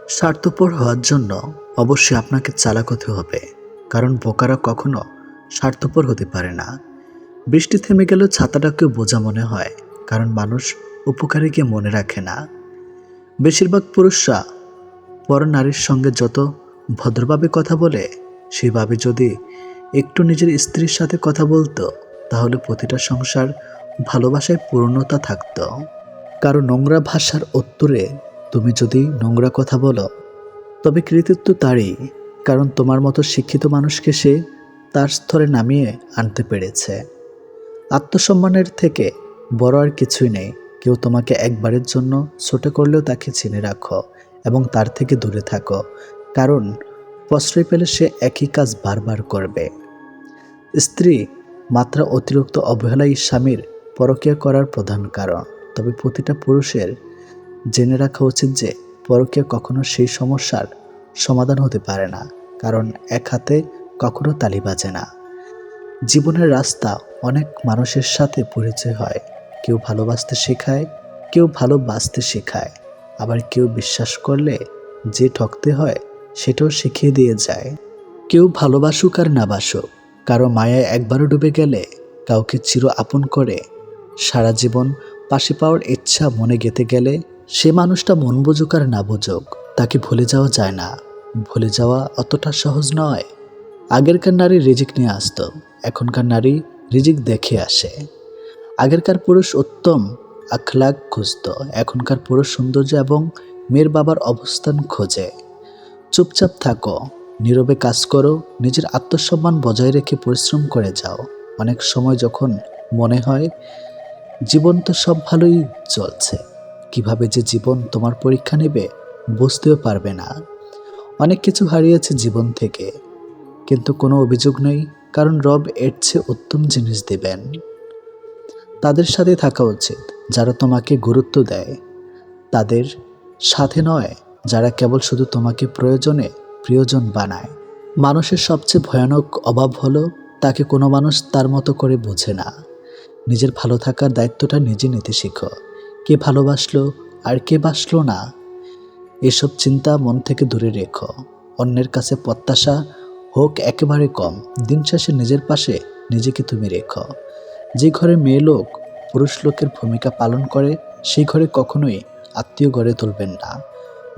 স্বার্থপর হওয়ার জন্য অবশ্যই আপনাকে চালাক হতে হবে, কারণ বোকারা কখনো স্বার্থপর হতে পারে না। বৃষ্টি থেমে গেলেও ছাতাটাকেও বোঝা মনে হয়, কারণ মানুষ উপকারীকে মনে রাখে না। বেশিরভাগ পুরুষরা পর নারীর সঙ্গে যত ভদ্রভাবে কথা বলে, সেভাবে যদি একটু নিজের স্ত্রীর সাথে কথা বলতো, তাহলে প্রতিটা সংসার ভালোবাসায় পূর্ণতা থাকতো। কারো নোংরা ভাষার উত্তরে তুমি যদি নোংরা কথা বলো, তবে কৃতিত্ব তারই, কারণ তোমার মতো শিক্ষিত মানুষকে সে তার স্তরে নামিয়ে আনতে পেরেছে। আত্মসম্মানের থেকে বড় আর কিছুই নেই। কেউ তোমাকে একবারের জন্য ছোট করলেও তাকে চিনে রাখো এবং তার থেকে দূরে থাকো, কারণ প্রশ্রয় পেলে সে একই কাজ বারবার করবে। স্ত্রী মাত্রা অতিরিক্ত অবহেলাই স্বামীর পরকীয়া করার প্রধান কারণ। তবে প্রতিটা পুরুষের জেনে রাখা উচিত যে পরকীয়া কখনো সেই সমস্যার সমাধান হতে পারে না, কারণ এক হাতে কখনো তালি বাজে না। জীবনের রাস্তা অনেক মানুষের সাথে পরিচয় হয়। কেউ ভালোবাসতে শেখায়, কেউ ভালোবাসতে শেখায়, আবার কেউ বিশ্বাস করলে যে ঠকতে হয় সেটাও শিখিয়ে দিয়ে যায়। কেউ ভালোবাসুক আর না বাসুক, কারো মায়ায় একবারও ডুবে গেলে কাউকে চির আপন করে সারা জীবন পাশে পাওয়ার ইচ্ছা মনে গেঁথে গেলে সে মানুষটা মন বুঝুক আর না বুঝুক, তাকে ভুলে যাওয়া যায় না। ভুলে যাওয়া অতটা সহজ নয়। আগেরকার নারী রিজিক নিয়ে আসতো, এখনকার নারী রিজিক দেখে আসে। আগেরকার পুরুষ উত্তম আখলাক খুঁজত, এখনকার পুরুষ সৌন্দর্য এবং মেয়ের বাবার অবস্থান খোঁজে। চুপচাপ থাকো, নীরবে কাজ করো, নিজের আত্মসম্মান বজায় রেখে পরিশ্রম করে যাও। অনেক সময় যখন মনে হয় জীবন তো সব ভালোই চলছে, কিভাবে যে জীবন তোমার পরীক্ষা নেবে বুঝতেও পারবে না। অনেক কিছু হারিয়েছে জীবন থেকে, কিন্তু কোনো অভিযোগ নেই, কারণ রব এর চেয়ে উত্তম জিনিস দেবেন। তাদের সাথে থাকা উচিত যারা তোমাকে গুরুত্ব দেয়, তাদের সাথে নয় যারা কেবল শুধু তোমাকে প্রয়োজনে প্রিয়জন বানায়। মানুষের সবচেয়ে ভয়ানক অভাব হলো তাকে কোনো মানুষ তার মতো করে বোঝে না। নিজের ভালো থাকার দায়িত্বটা নিজে নিতে শিখো। কে ভালোবাসলো আর কে বাসলো না, এসব চিন্তা মন থেকে দূরে রেখো। অন্যের কাছে প্রত্যাশা হোক একেবারে কম, দিন শেষে নিজের পাশে নিজেকে তুমি রেখো। যে ঘরে মেয়ে লোক পুরুষ লোকের ভূমিকা পালন করে, সেই ঘরে কখনোই আত্মীয় গড়ে তুলবেন না।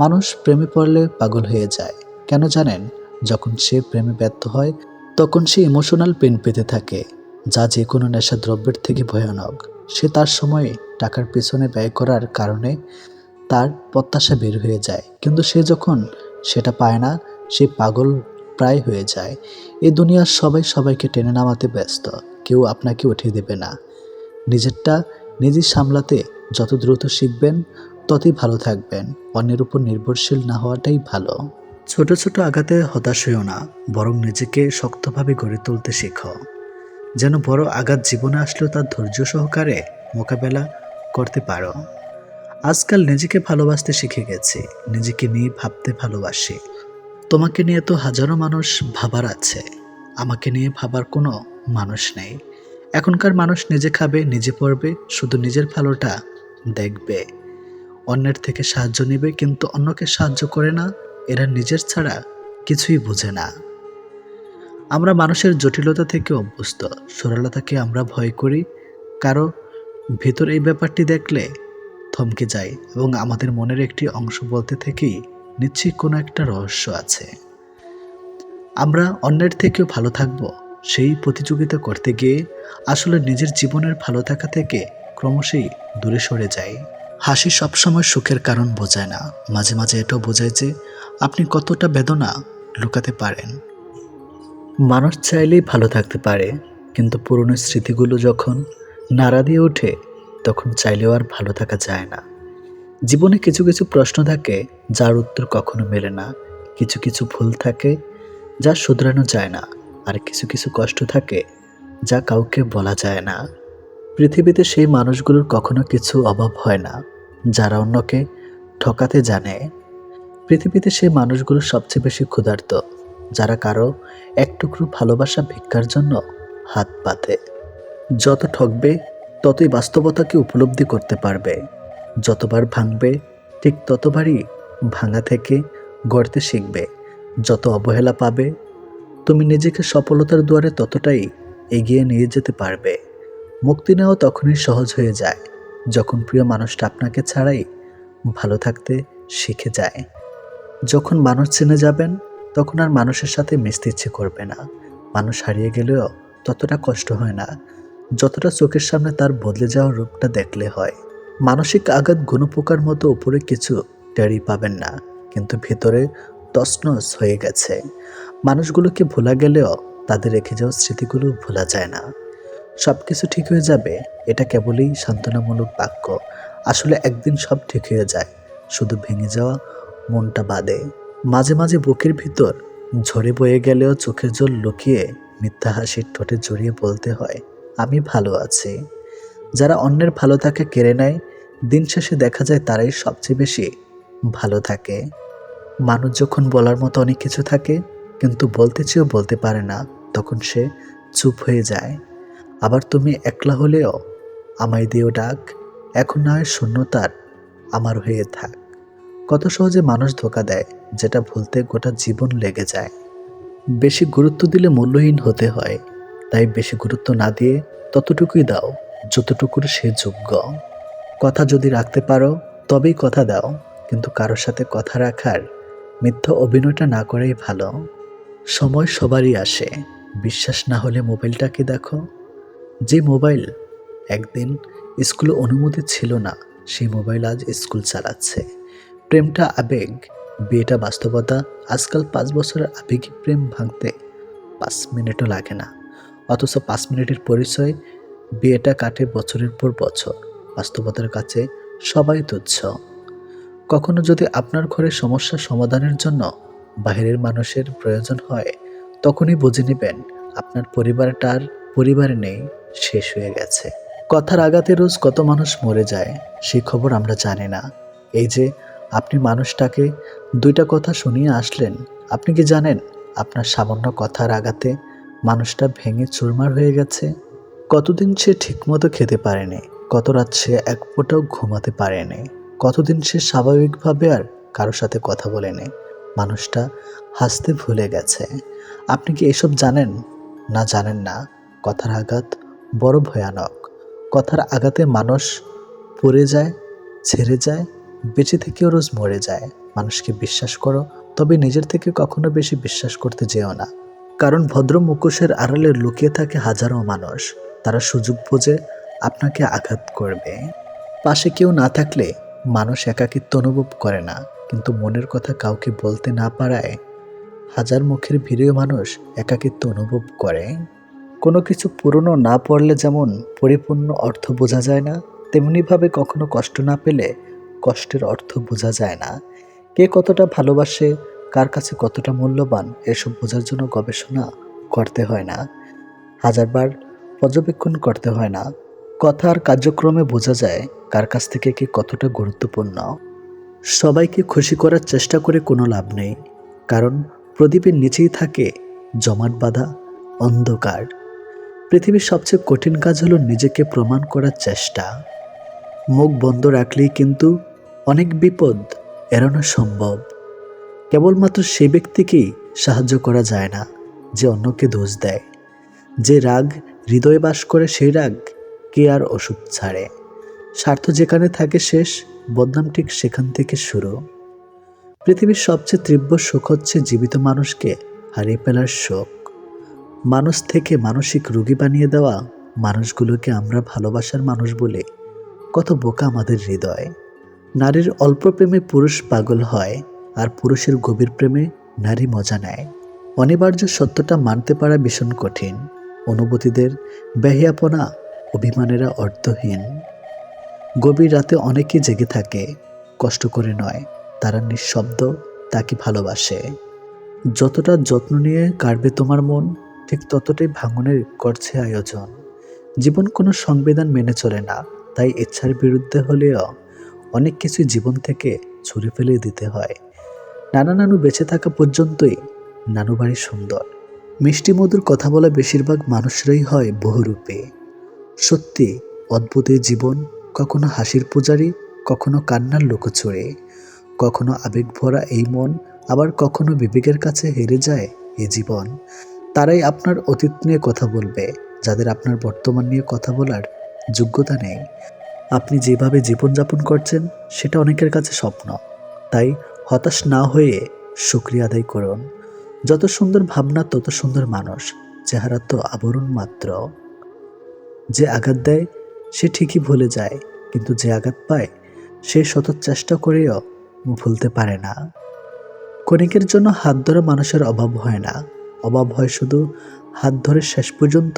মানুষ প্রেমে পড়লে পাগল হয়ে যায়, কেন জানেন? যখন সে প্রেমে ব্যর্থ হয়, তখন সে ইমোশনাল পেন পেতে থাকে, যা যে কোনো নেশা দ্রব্যের থেকে ভয়ানক। সে তার সময় টাকার পেছনে ব্যয় করার কারণে তার প্রত্যাশা বের হয়ে যায়, কিন্তু সে যখন সেটা পায় না, সে পাগল প্রায় হয়ে যায়। এই দুনিয়ার সবাই সবাইকে টেনে নামাতে ব্যস্ত, কেউ আপনাকে উঠিয়ে দেবে না। নিজেরটা নিজে সামলাতে যত দ্রুত শিখবেন, ততই ভালো থাকবেন। অন্যের উপর নির্ভরশীল না হওয়াটাই ভালো। ছোট ছোট আঘাতে হতাশ হইও না, বরং নিজেকে শক্তভাবে গড়ে তুলতে শেখো, যেন বড় আঘাত জীবনে আসলেও তার ধৈর্য সহকারে মোকাবেলা করতে পারো। আজকাল নিজেকে ভালোবাসতে শিখে গেছি, নিজেকে নিয়ে ভাবতে ভালোবাসি। তোমাকে নিয়ে তো হাজারো মানুষ ভাবার আছে, আমাকে নিয়ে ভাবার কোনো মানুষ নেই। এখনকার মানুষ নিজে খাবে, নিজে পড়বে, শুধু নিজের ভালোটা দেখবে। অন্যের থেকে সাহায্য নেবে, কিন্তু অন্যকে সাহায্য করে না। এরা নিজের ছাড়া কিছুই বোঝে না। আমরা মানুষের জটিলতা থেকে অভ্যস্ত, সরলতাকে আমরা ভয় করি। কারো ভেতর এই ব্যাপারটি দেখলে থমকে যাই এবং আমাদের মনের একটি অংশ বলতে থেকেই নিশ্চয়ই কোনো একটা রহস্য আছে। আমরা অন্যের থেকেও ভালো থাকব সেই প্রতিযোগিতা করতে গিয়ে আসলে নিজের জীবনের ভালো থাকা থেকে ক্রমশই দূরে সরে যাই। হাসি সবসময় সুখের কারণ বোঝায় না, মাঝে মাঝে এটাও বোঝায় যে আপনি কতটা বেদনা লুকাতে পারেন। মানুষ চাইলেই ভালো থাকতে পারে, কিন্তু পুরনো স্মৃতিগুলো যখন নাড়া দিয়ে ওঠে, তখন চাইলেও আর ভালো থাকা যায় না। জীবনে কিছু কিছু প্রশ্ন থাকে যার উত্তর কখনো মেলে না, কিছু কিছু ভুল থাকে যা শুধরানো যায় না, আর কিছু কিছু কষ্ট থাকে যা কাউকে বলা যায় না। পৃথিবীতে সেই মানুষগুলোর কখনো কিছু অভাব হয় না যারা অন্যকে ঠকাতে জানে। পৃথিবীতে সেই মানুষগুলো সবচেয়ে বেশি ক্ষুধার্ত যারা কারো এক টুকরো ভালোবাসা ভিক্ষার জন্য হাত পাতে। যত ঠকবে ততই বাস্তবতাকে উপলব্ধি করতে পারবে, যতবার ভাঙবে ঠিক ততবারই ভাঙা থেকে গড়তে শিখবে। যত অবহেলা পাবে, তুমি নিজেকে সফলতার দুয়ারে ততটাই এগিয়ে নিয়ে যেতে পারবে। মুক্তি নেওয়া তখনই সহজ হয়ে যায় যখন প্রিয় মানুষটা আপনাকে ছাড়াই ভালো থাকতে শিখে যায়। যখন মানুষ চিনে যাবেন, তখন আর মানুষের সাথে মিশতে ইচ্ছে করবে না। মানুষ হারিয়ে গেলেও ততটা কষ্ট হয় না যতটা চোখের সামনে তার বদলে যাওয়ার রূপটা দেখলে হয়। মানসিক আঘাত গুণপোকার মতো উপরে কিছু টেরই পাবেন না, কিন্তু ভেতরে তছনছ হয়ে গেছে। মানুষগুলোকে ভোলা গেলেও তাদের রেখে যাওয়া স্মৃতিগুলো ভোলা যায় না। সব কিছু ঠিক হয়ে যাবে, এটা কেবলই সান্ত্বনামূলক বাক্য। আসলে একদিন সব ঠিক হয়ে যায়, শুধু ভেঙে যাওয়া মনটা বাদে। মাঝে মাঝে বুকের ভিতর ঝরে বয়ে গেলেও চোখের জল লুকিয়ে মিথ্যা হাসির ঠোঁটে জড়িয়ে বলতে হয়, আমি ভালো আছি। যারা অন্যের ভালো থাকে কেড়ে নেয়, দিন শেষে দেখা যায় তারাই সবচেয়ে বেশি ভালো থাকে। মানুষ যখন বলার মতো অনেক কিছু থাকে, কিন্তু বলতে চেয়েও বলতে পারে না, তখন সে চুপ হয়ে যায়। আবার তুমি একলা হলেও আমায় দিও ডাক, এখন না হয় শূন্যতার আমার হয়ে থাক। কত সহজে মানুষ ধোঁকা দেয়, যেটা ভুলতে গোটা জীবন লেগে যায়। বেশি গুরুত্ব দিলে মূল্যহীন হতে হয়, তাই বেশি গুরুত্ব না দিয়ে ততটুকুই দাও যতটুকুর সে যোগ্য। কথা যদি রাখতে পারো তবেই কথা দাও, কিন্তু কারোর সাথে কথা রাখার মিথ্যা অভিনয়টা না করাই ভালো। সময় সবারই আসে, বিশ্বাস না হলে মোবাইলটাকে দেখো। যে মোবাইল একদিন স্কুলে অনুমতি ছিল না, সেই মোবাইল আজ স্কুল চালাচ্ছে। প্রেমটা আবেগ, বিয়েটা বাস্তবতা। আজকাল 5 বছরের আবেগী প্রেম ভাঙতে 5 মিনিটও লাগে না, অথচ 5 মিনিটের পরিচয় বিয়েটা কাটে বছরের পর বছর। বাস্তবতার কাছে সবাই তুচ্ছ। কখনো যদি আপনার ঘরে সমস্যা সমাধানের জন্য বাইরের মানুষের প্রয়োজন হয়, তখনই বুঝে নেবেন আপনার পরিবারটা আর পরিবারে নেই, শেষ হয়ে গেছে। কথার আঘাতে রোজ কত মানুষ মরে যায়, সেই খবর আমরা জানি না। এই যে আপনি মানুষটাকে 2টা কথা শুনিয়ে আসলেন, আপনি কি জানেন আপনার সামান্য কথার আঘাতে মানুষটা ভেঙে চুরমার হয়ে গেছে? কতদিন সে ঠিকমতো খেতে পারেনি, কত রাত সে এক ফোঁটাও ঘুমাতে পারেনি, কতদিন সে স্বাভাবিকভাবে আর কারো সাথে কথা বলেনি। মানুষটা হাসতে ভুলে গেছে। আপনি কি এসব জানেন? না, জানেন না। কথার আঘাত বড় ভয়ানক। কথার আঘাতে মানুষ পড়ে যায়, ছেড়ে যায়, বেঁচে থেকেও রোজ মরে যায়। মানুষকে বিশ্বাস করো, তবে নিজের থেকে কখনো বেশি বিশ্বাস করতে যেও না। কারণ ভদ্র মুখোশের আড়ালে লুকিয়ে থাকে হাজারো মানুষ। তারা সুযোগ বুঝে আপনাকে আঘাত করবে। পাশে কেউ না থাকলে মানুষ একাকিত্ব অনুভব করে না, কিন্তু মনের কথা কাউকে বলতে না পারায় হাজার মুখের ভিড়েও মানুষ একাকিত্ব অনুভব করে। কোনো কিছু পুরনো না পড়লে যেমন পরিপূর্ণ অর্থ বোঝা যায় না, তেমনিভাবে কখনো কষ্ট না পেলে কষ্টের অর্থ বোঝা যায় না। কে কতটা ভালোবাসে, কার কাছে কতটা মূল্যবান, এসব বোঝার জন্য গবেষণা করতে হয় না, হাজারবার পর্যবেক্ষণ করতে হয় না। কথা আর কার্যক্রমে বোঝা যায় কার কাছ থেকে কে কতটা গুরুত্বপূর্ণ। সবাইকে খুশি করার চেষ্টা করে কোনো লাভ নেই, কারণ প্রদীপের নিচেই থাকে জমাট বাঁধা অন্ধকার। পৃথিবীর সবচেয়ে কঠিন কাজ হলো নিজেকে প্রমাণ করার চেষ্টা। মুখ বন্ধ রাখলেই কিন্তু অনেক বিপদ এড়ানো সম্ভব। কেবলমাত্র সেই ব্যক্তিকেই সাহায্য করা যায় না যে অন্যকে দোষ দেয়। যে রাগ হৃদয়ে বাস করে, সেই রাগ কে আর ওষুধ ছাড়ে। স্বার্থ যেখানে থাকে শেষ, বদনাম ঠিক সেখান থেকে শুরু। পৃথিবীর সবচেয়ে তীব্র সুখ হচ্ছে জীবিত মানুষকে হারিয়ে ফেলার শোক। মানুষ থেকে মানসিক রোগী বানিয়ে দেওয়া মানুষগুলোকে আমরা ভালোবাসার মানুষ বলে, কত বোকা আমাদের হৃদয়। নারীর অল্প প্রেমে পুরুষ পাগল হয়, আর পুরুষের গভীর প্রেমে নারী মজা নেয়। অনিবার্য সত্যটা মানতে পারা ভীষণ কঠিন। অনুভূতিদের বেহিয়াপনা, অভিমানেরা অর্থহীন। গভীর রাতে অনেকেই জেগে থাকে, কষ্ট করে নয়, তারা নিঃশব্দ তাকে ভালোবাসে। যতটা যত্ন নিয়ে কাটবে তোমার মন, ঠিক ততটাই ভাঙনের করছে আয়োজন। জীবন কোনো সংবিধান মেনে চলে না, তাই ইচ্ছার বিরুদ্ধে হলেও অনেক কিছু জীবন থেকে ছুঁড়ে ফেলে দিতে হয়। নানা নানু বেঁচে থাকা পর্যন্তই নানু বাড়ি সুন্দর। মিষ্টি মধুর কথা বলা বেশিরভাগ মানুষরাই হয় বহুরূপী। সত্যি অদ্ভুত এই জীবন, কখনো হাসির পূজারী, কখনো কান্নার লুকোচুরি, কখনো আবেগ ভরা এই মন, আবার কখনো বিবেকের কাছে হেরে যায় এই জীবন। তারাই আপনার অতীত নিয়ে কথা বলবে, যাদের আপনার বর্তমান নিয়ে কথা বলার যোগ্যতা নেই। আপনি যেভাবে জীবনযাপন করছেন সেটা অনেকের কাছে স্বপ্ন। তাই হতাশ না হয়ে শুকরিয়া আদায় করুন। যত সুন্দর ভাবনা তত সুন্দর মানুষ। চেহারা তো আবরণ মাত্র। যে আঘাত দেয় সে ঠিকই ভুলে যায়, কিন্তু যে আঘাত পায় সে শত চেষ্টা করেও ভুলতে পারে না। ক্ষণিকের জন্য হাত ধরা মানুষের অভাব হয় না, অভাব হয় শুধু হাত ধরে শেষ পর্যন্ত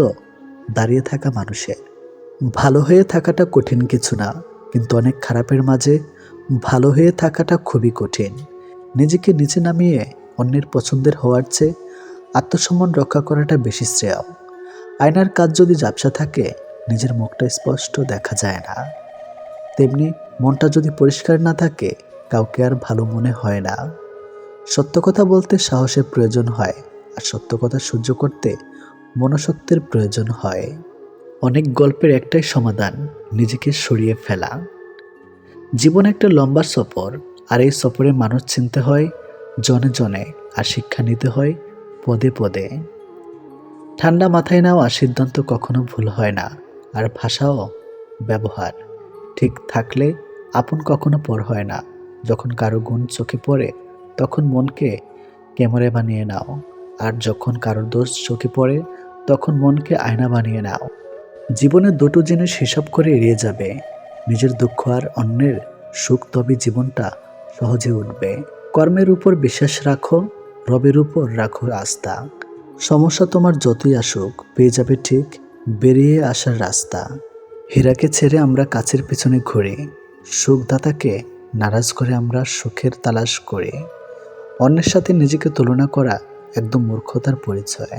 দাঁড়িয়ে থাকা মানুষের। ভালো হয়ে থাকাটা কঠিন কিছু না, কিন্তু অনেক খারাপের মাঝে ভালো হয়ে থাকাটা খুবই কঠিন। নিজেকে নিচে নামিয়ে অন্যের পছন্দের হওয়ার চেয়ে আত্মসম্মান রক্ষা করাটা বেশি শ্রেয়। আয়নার কাজ যদি ঝাপসা থাকে, নিজের মুখটা স্পষ্ট দেখা যায় না। তেমনি মনটা যদি পরিষ্কার না থাকে, কাউকে আর ভালো মনে হয় না। সত্য কথা বলতে সাহসের প্রয়োজন হয়, আর সত্য কথা সহ্য করতে মনোশক্তির প্রয়োজন হয়। অনেক গল্পের একটাই সমাধান, নিজেকে সরিয়ে ফেলা। জীবন একটা লম্বা সফর, আর এই সফরে মানুষ চিনতে হয় জনে জনে, আর শিক্ষা নিতে হয় পদে পদে। ঠান্ডা মাথায় নেওয়া সিদ্ধান্ত কখনো ভুল হয় না, আর ভাষাও ব্যবহার ঠিক থাকলে আপন কখনো পর হয় না। যখন কারো গুণ চোখে পড়ে তখন মনকে ক্যামেরা বানিয়ে নাও, আর যখন কারোর দোষ চোখে পড়ে তখন মনকে আয়না বানিয়ে নাও। জীবনে দুটো জিনিস হিসাব করে এড়িয়ে যাবে, নিজের দুঃখ আর অন্যের সুখ, তবে জীবনটা সহজে উঠবে। কর্মের উপর বিশ্বাস রাখো, রবের উপর রাখো আস্থা। সমস্যা তোমার যতই আসুক পেয়ে যাবে ঠিক বেরিয়ে আসার রাস্তা। হীরাকে ছেড়ে আমরা কাছের পিছনে ঘুরি, সুখদাতাকে নারাজ করে আমরা সুখের তালাশ করি। অন্যের সাথে নিজেকে তুলনা করা একদম মূর্খতার পরিচয়।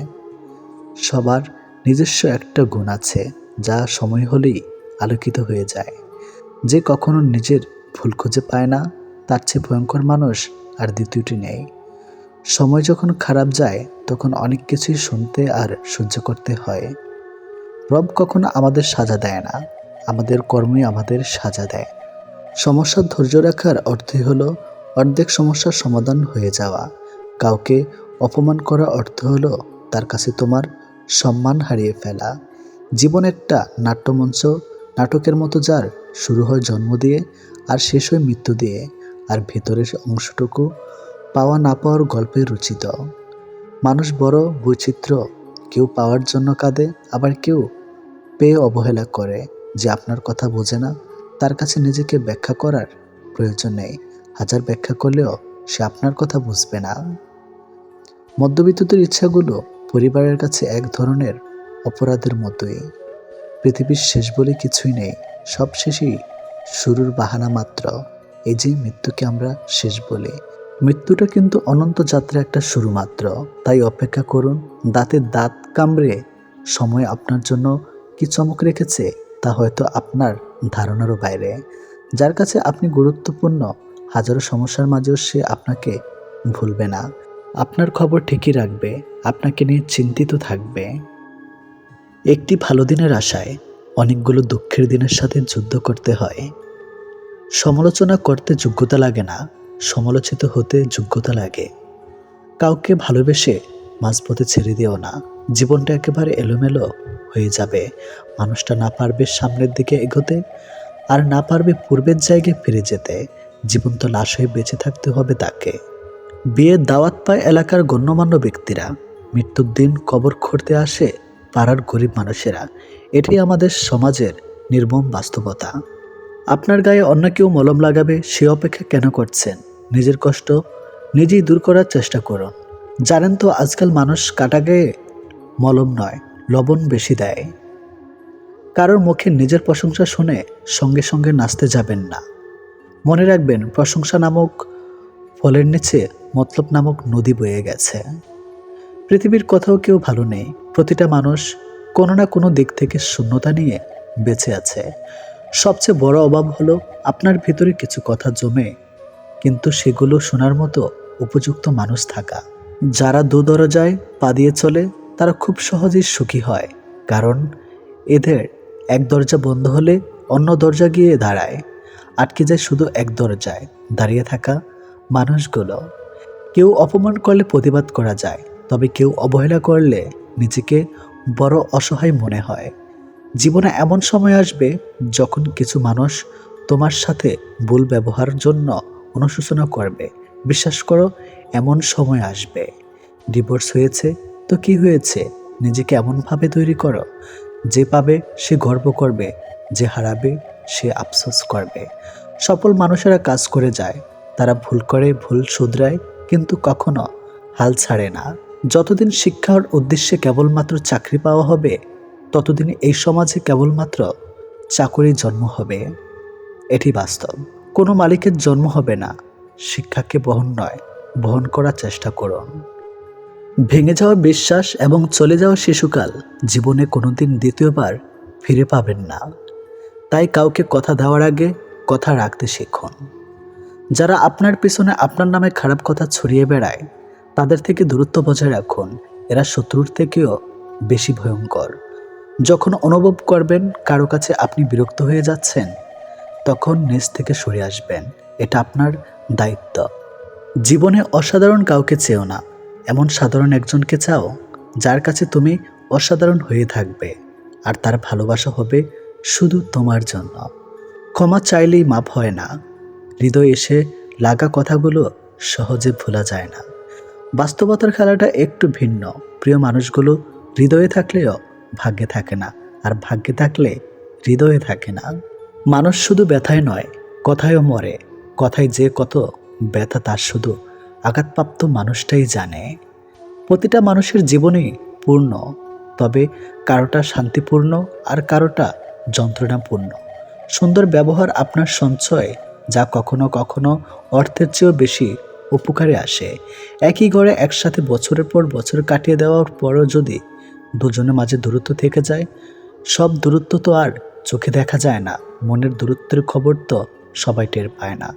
সবার নিজস্ব একটা গুণ আছে, যা সময় হলেই আলোকিত হয়ে যায়। যে কখনো নিজের ভুল খুঁজে পায় না, তার চেয়ে ভয়ঙ্কর মানুষ আর দ্বিতীয়টি নেই। সময় যখন খারাপ যায় তখন অনেক কিছুই শুনতে আর সহ্য করতে হয়। রব কখনো আমাদের সাজা দেয় না, আমাদের কর্মই আমাদের সাজা দেয়। সমস্যার ধৈর্য রাখার অর্থই হলো অর্ধেক সমস্যার সমাধান হয়ে যাওয়া। কাউকে অপমান করা অর্থ হলো তার কাছে তোমার সম্মান হারিয়ে ফেলা। জীবন একটা নাট্যমঞ্চ, নাটকের মতো, যার শুরু হয় জন্ম দিয়ে আর শেষ হয় মৃত্যু দিয়ে, আর ভেতরের অংশটুকু পাওয়া না পাওয়ার গল্পে রচিত। মানুষ বড় বৈচিত্র্য, কেউ পাওয়ার জন্য কাঁদে, আবার কেউ পেয়ে অবহেলা করে। যে আপনার কথা বোঝে না তার কাছে নিজেকে ব্যাখ্যা করার প্রয়োজন নেই, হাজার ব্যাখ্যা করলেও সে আপনার কথা বুঝবে না। মধ্যবিত্তদের ইচ্ছাগুলো পরিবারের কাছে এক ধরনের অপরাধের মতোই। পৃথিবীর শেষ বলে কিছুই নেই, সব শেষই শুরুর বাহানা মাত্র। এই যে মৃত্যুকে আমরা শেষ বলি, মৃত্যুটা কিন্তু অনন্ত যাত্রা একটা শুরু মাত্র। তাই অপেক্ষা করুন, দাঁতে দাঁত কামড়ে সময় আপনার জন্য কি চমক রেখেছে তা হয়তো আপনার ধারণারও বাইরে। যার কাছে আপনি গুরুত্বপূর্ণ, হাজারো সমস্যার মাঝেও সে আপনাকে ভুলবে না, আপনার খবর ঠিকই রাখবে, আপনাকে নিয়ে চিন্তিত থাকবে। একটি ভালো দিনের আশায় অনেকগুলো দুঃখের দিনের সাথে যুদ্ধ করতে হয়। সমালোচনা করতে যোগ্যতা লাগে না, সমালোচিত হতে যোগ্যতা লাগে। কাউকে ভালোবেসে মাঝপথে ছেড়ে দিও না, জীবনটা একেবারে এলোমেলো হয়ে যাবে। মানুষটা না পারবে সামনের দিকে এগোতে, আর না পারবে পূর্বের জায়গায় ফিরে যেতে। জীবন্ত লাশ হয়ে বেঁচে থাকতে হবে তাকে। বিয়ের দাওয়াত পায় এলাকার গণ্যমান্য ব্যক্তিরা, মৃত্যুর দিন কবর খুঁড়তে আসে পাড়ার গরিব মানুষেরা। এটাই আমাদের সমাজের নির্মম বাস্তবতা। আপনার গায়ে অন্য কেউ মলম লাগাবে সে অপেক্ষা কেন করছেন? নিজের কষ্ট নিজেই দূর করার চেষ্টা করুন। জানেন তো আজকাল মানুষ কাটা গায়ে মলম নয়, লবণ বেশি দেয়। কারোর মুখে নিজের প্রশংসা শুনে সঙ্গে সঙ্গে নাচতে যাবেন না। মনে রাখবেন, প্রশংসা নামক ফলের নিচে মতলব নামক নদী বয়ে গেছে। পৃথিবীর কোথাও কেউ ভালো নেই, প্রতিটা মানুষ কোনো না কোনো দিক থেকে শূন্যতা নিয়ে বেঁচে আছে। সবচেয়ে বড় অভাব হলো আপনার ভিতরে কিছু কথা জমে কিন্তু সেগুলো শোনার মতো উপযুক্ত মানুষ থাকা। যারা দু দরজায় পা দিয়ে চলে তারা খুব সহজেই সুখী হয়, কারণ এদের এক দরজা বন্ধ হলে অন্য দরজা গিয়ে দাঁড়ায়। আটকে যায় শুধু এক দরজায় দাঁড়িয়ে থাকা মানুষগুলো। কেউ অপমান করলে প্রতিবাদ করা যায়, তবে কেউ অবহেলা করলে নিজেকে বড় অসহায় মনে হয়। জীবনে এমন সময় আসবে যখন কিছু মানুষ তোমার সাথে ভুল ব্যবহারের জন্য অনুশোচনা করবে। বিশ্বাস করো, এমন সময় আসবে। ডিভোর্স হয়েছে তো কি হয়েছে, নিজেকে এমনভাবে তৈরি করো যে পাবে সে গর্ব করবে, যে হারাবে সে আফসোস করবে। সফল মানুষেরা কাজ করে যায়, তারা ভুল করে, ভুল শুধরায়, কিন্তু কখনো হাল ছাড়ে না। যতদিন শিক্ষার উদ্দেশ্যে কেবলমাত্র চাকরি পাওয়া হবে, ততদিন এই সমাজে কেবলমাত্র চাকরির জন্ম হবে। এটি বাস্তব। কোনো মালিকের জন্ম হবে না, শিক্ষাকে বহন করার চেষ্টা করুন। ভেঙে যাওয়া বিশ্বাস এবং চলে যাওয়া শিশুকাল জীবনে কোনোদিন দ্বিতীয়বার ফিরে পাবেন না। তাই কাউকে কথা দেওয়ার আগে কথা রাখতে শিখুন। যারা আপনার পিছনে আপনার নামে খারাপ কথা ছড়িয়ে বেড়ায়, তাদের থেকে দূরত্ব বজায় রাখুন। এরা শত্রুর থেকেও বেশি ভয়ঙ্কর। যখন অনুভব করবেন কারো কাছে আপনি বিরক্ত হয়ে যাচ্ছেন, তখন নিজ থেকে সরে আসবেন। এটা আপনার দায়িত্ব। জীবনে অসাধারণ কাউকে চেও না, এমন সাধারণ একজনকে চাও যার কাছে তুমি অসাধারণ হয়ে থাকবে, আর তার ভালোবাসা হবে শুধু তোমার জন্য। ক্ষমা চাইলেই মাপ হয় না, হৃদয়ে এসে লাগা কথাগুলো সহজে ভোলা যায় না। বাস্তবতার খেলাটা একটু ভিন্ন। প্রিয় মানুষগুলো হৃদয়ে থাকলেও ভাগ্যে থাকে না, আর ভাগ্যে থাকলে হৃদয়ে থাকে না। মানুষ শুধু ব্যথায় নয়, কথায়ও মরে। কথায় যে কত ব্যথা তার শুধু আঘাতপ্রাপ্ত মানুষটাই জানে। প্রতিটা মানুষের জীবনই পূর্ণ, তবে কারোটা শান্তিপূর্ণ আর কারোটা যন্ত্রণাপূর্ণ। সুন্দর ব্যবহার আপনার সঞ্চয়, যা কখনো কখনো অর্থের চেয়েও বেশি উপকারে আসে। একই ঘরে একসাথে বছরের পর বছর কাটিয়ে দেওয়ার পরও যদি দুজনের মাঝে দূরত্ব থেকে যায়, সব দূরত্ব তো আর চোখে দেখা যায় না। মনের দূরত্বের খবর তো সবাই টের পায় না।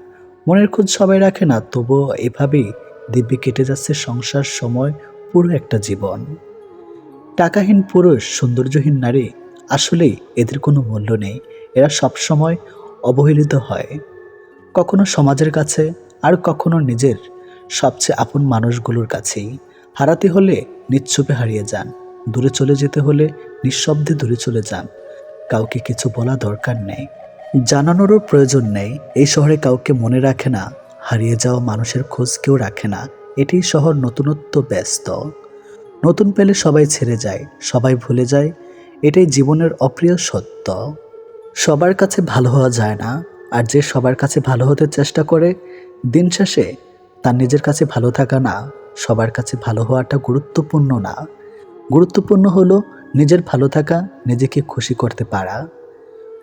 মনের খোঁজ সবাই রাখে না, তবুও এভাবেই দিব্যি কেটে যাচ্ছে সংসার, সময়, পুরো একটা জীবন। টাকাহীন পুরুষ, সৌন্দর্যহীন নারী, আসলেই এদের কোনো মূল্য নেই। এরা সবসময় অবহেলিত হয়, কখনো সমাজের কাছে, আর কখনো নিজের সবচেয়ে আপন মানুষগুলোর কাছেই। হারাতে হলে নিশ্চুপে হারিয়ে যান, দূরে চলে যেতে হলে নিঃশব্দে দূরে চলে যান। কাউকে কিছু বলা দরকার নেই, জানানোরও প্রয়োজন নেই। এই শহরে কাউকে মনে রাখে না, হারিয়ে যাওয়া মানুষের খোঁজ কেউ রাখে না। এটি শহর নতুনত্ব ব্যস্ত। নতুন পেলে সবাই ছেড়ে যায়, সবাই ভুলে যায়। এটাই জীবনের অপ্রিয় সত্য। সবার কাছে ভালো হওয়া যায় না, আর যে সবার কাছে ভালো হতে চেষ্টা করে, দিন শেষে তার নিজের কাছে ভালো থাকা না। সবার কাছে ভালো হওয়াটা গুরুত্বপূর্ণ না, গুরুত্বপূর্ণ হলো নিজের ভালো থাকা, নিজেকে খুশি করতে পারা।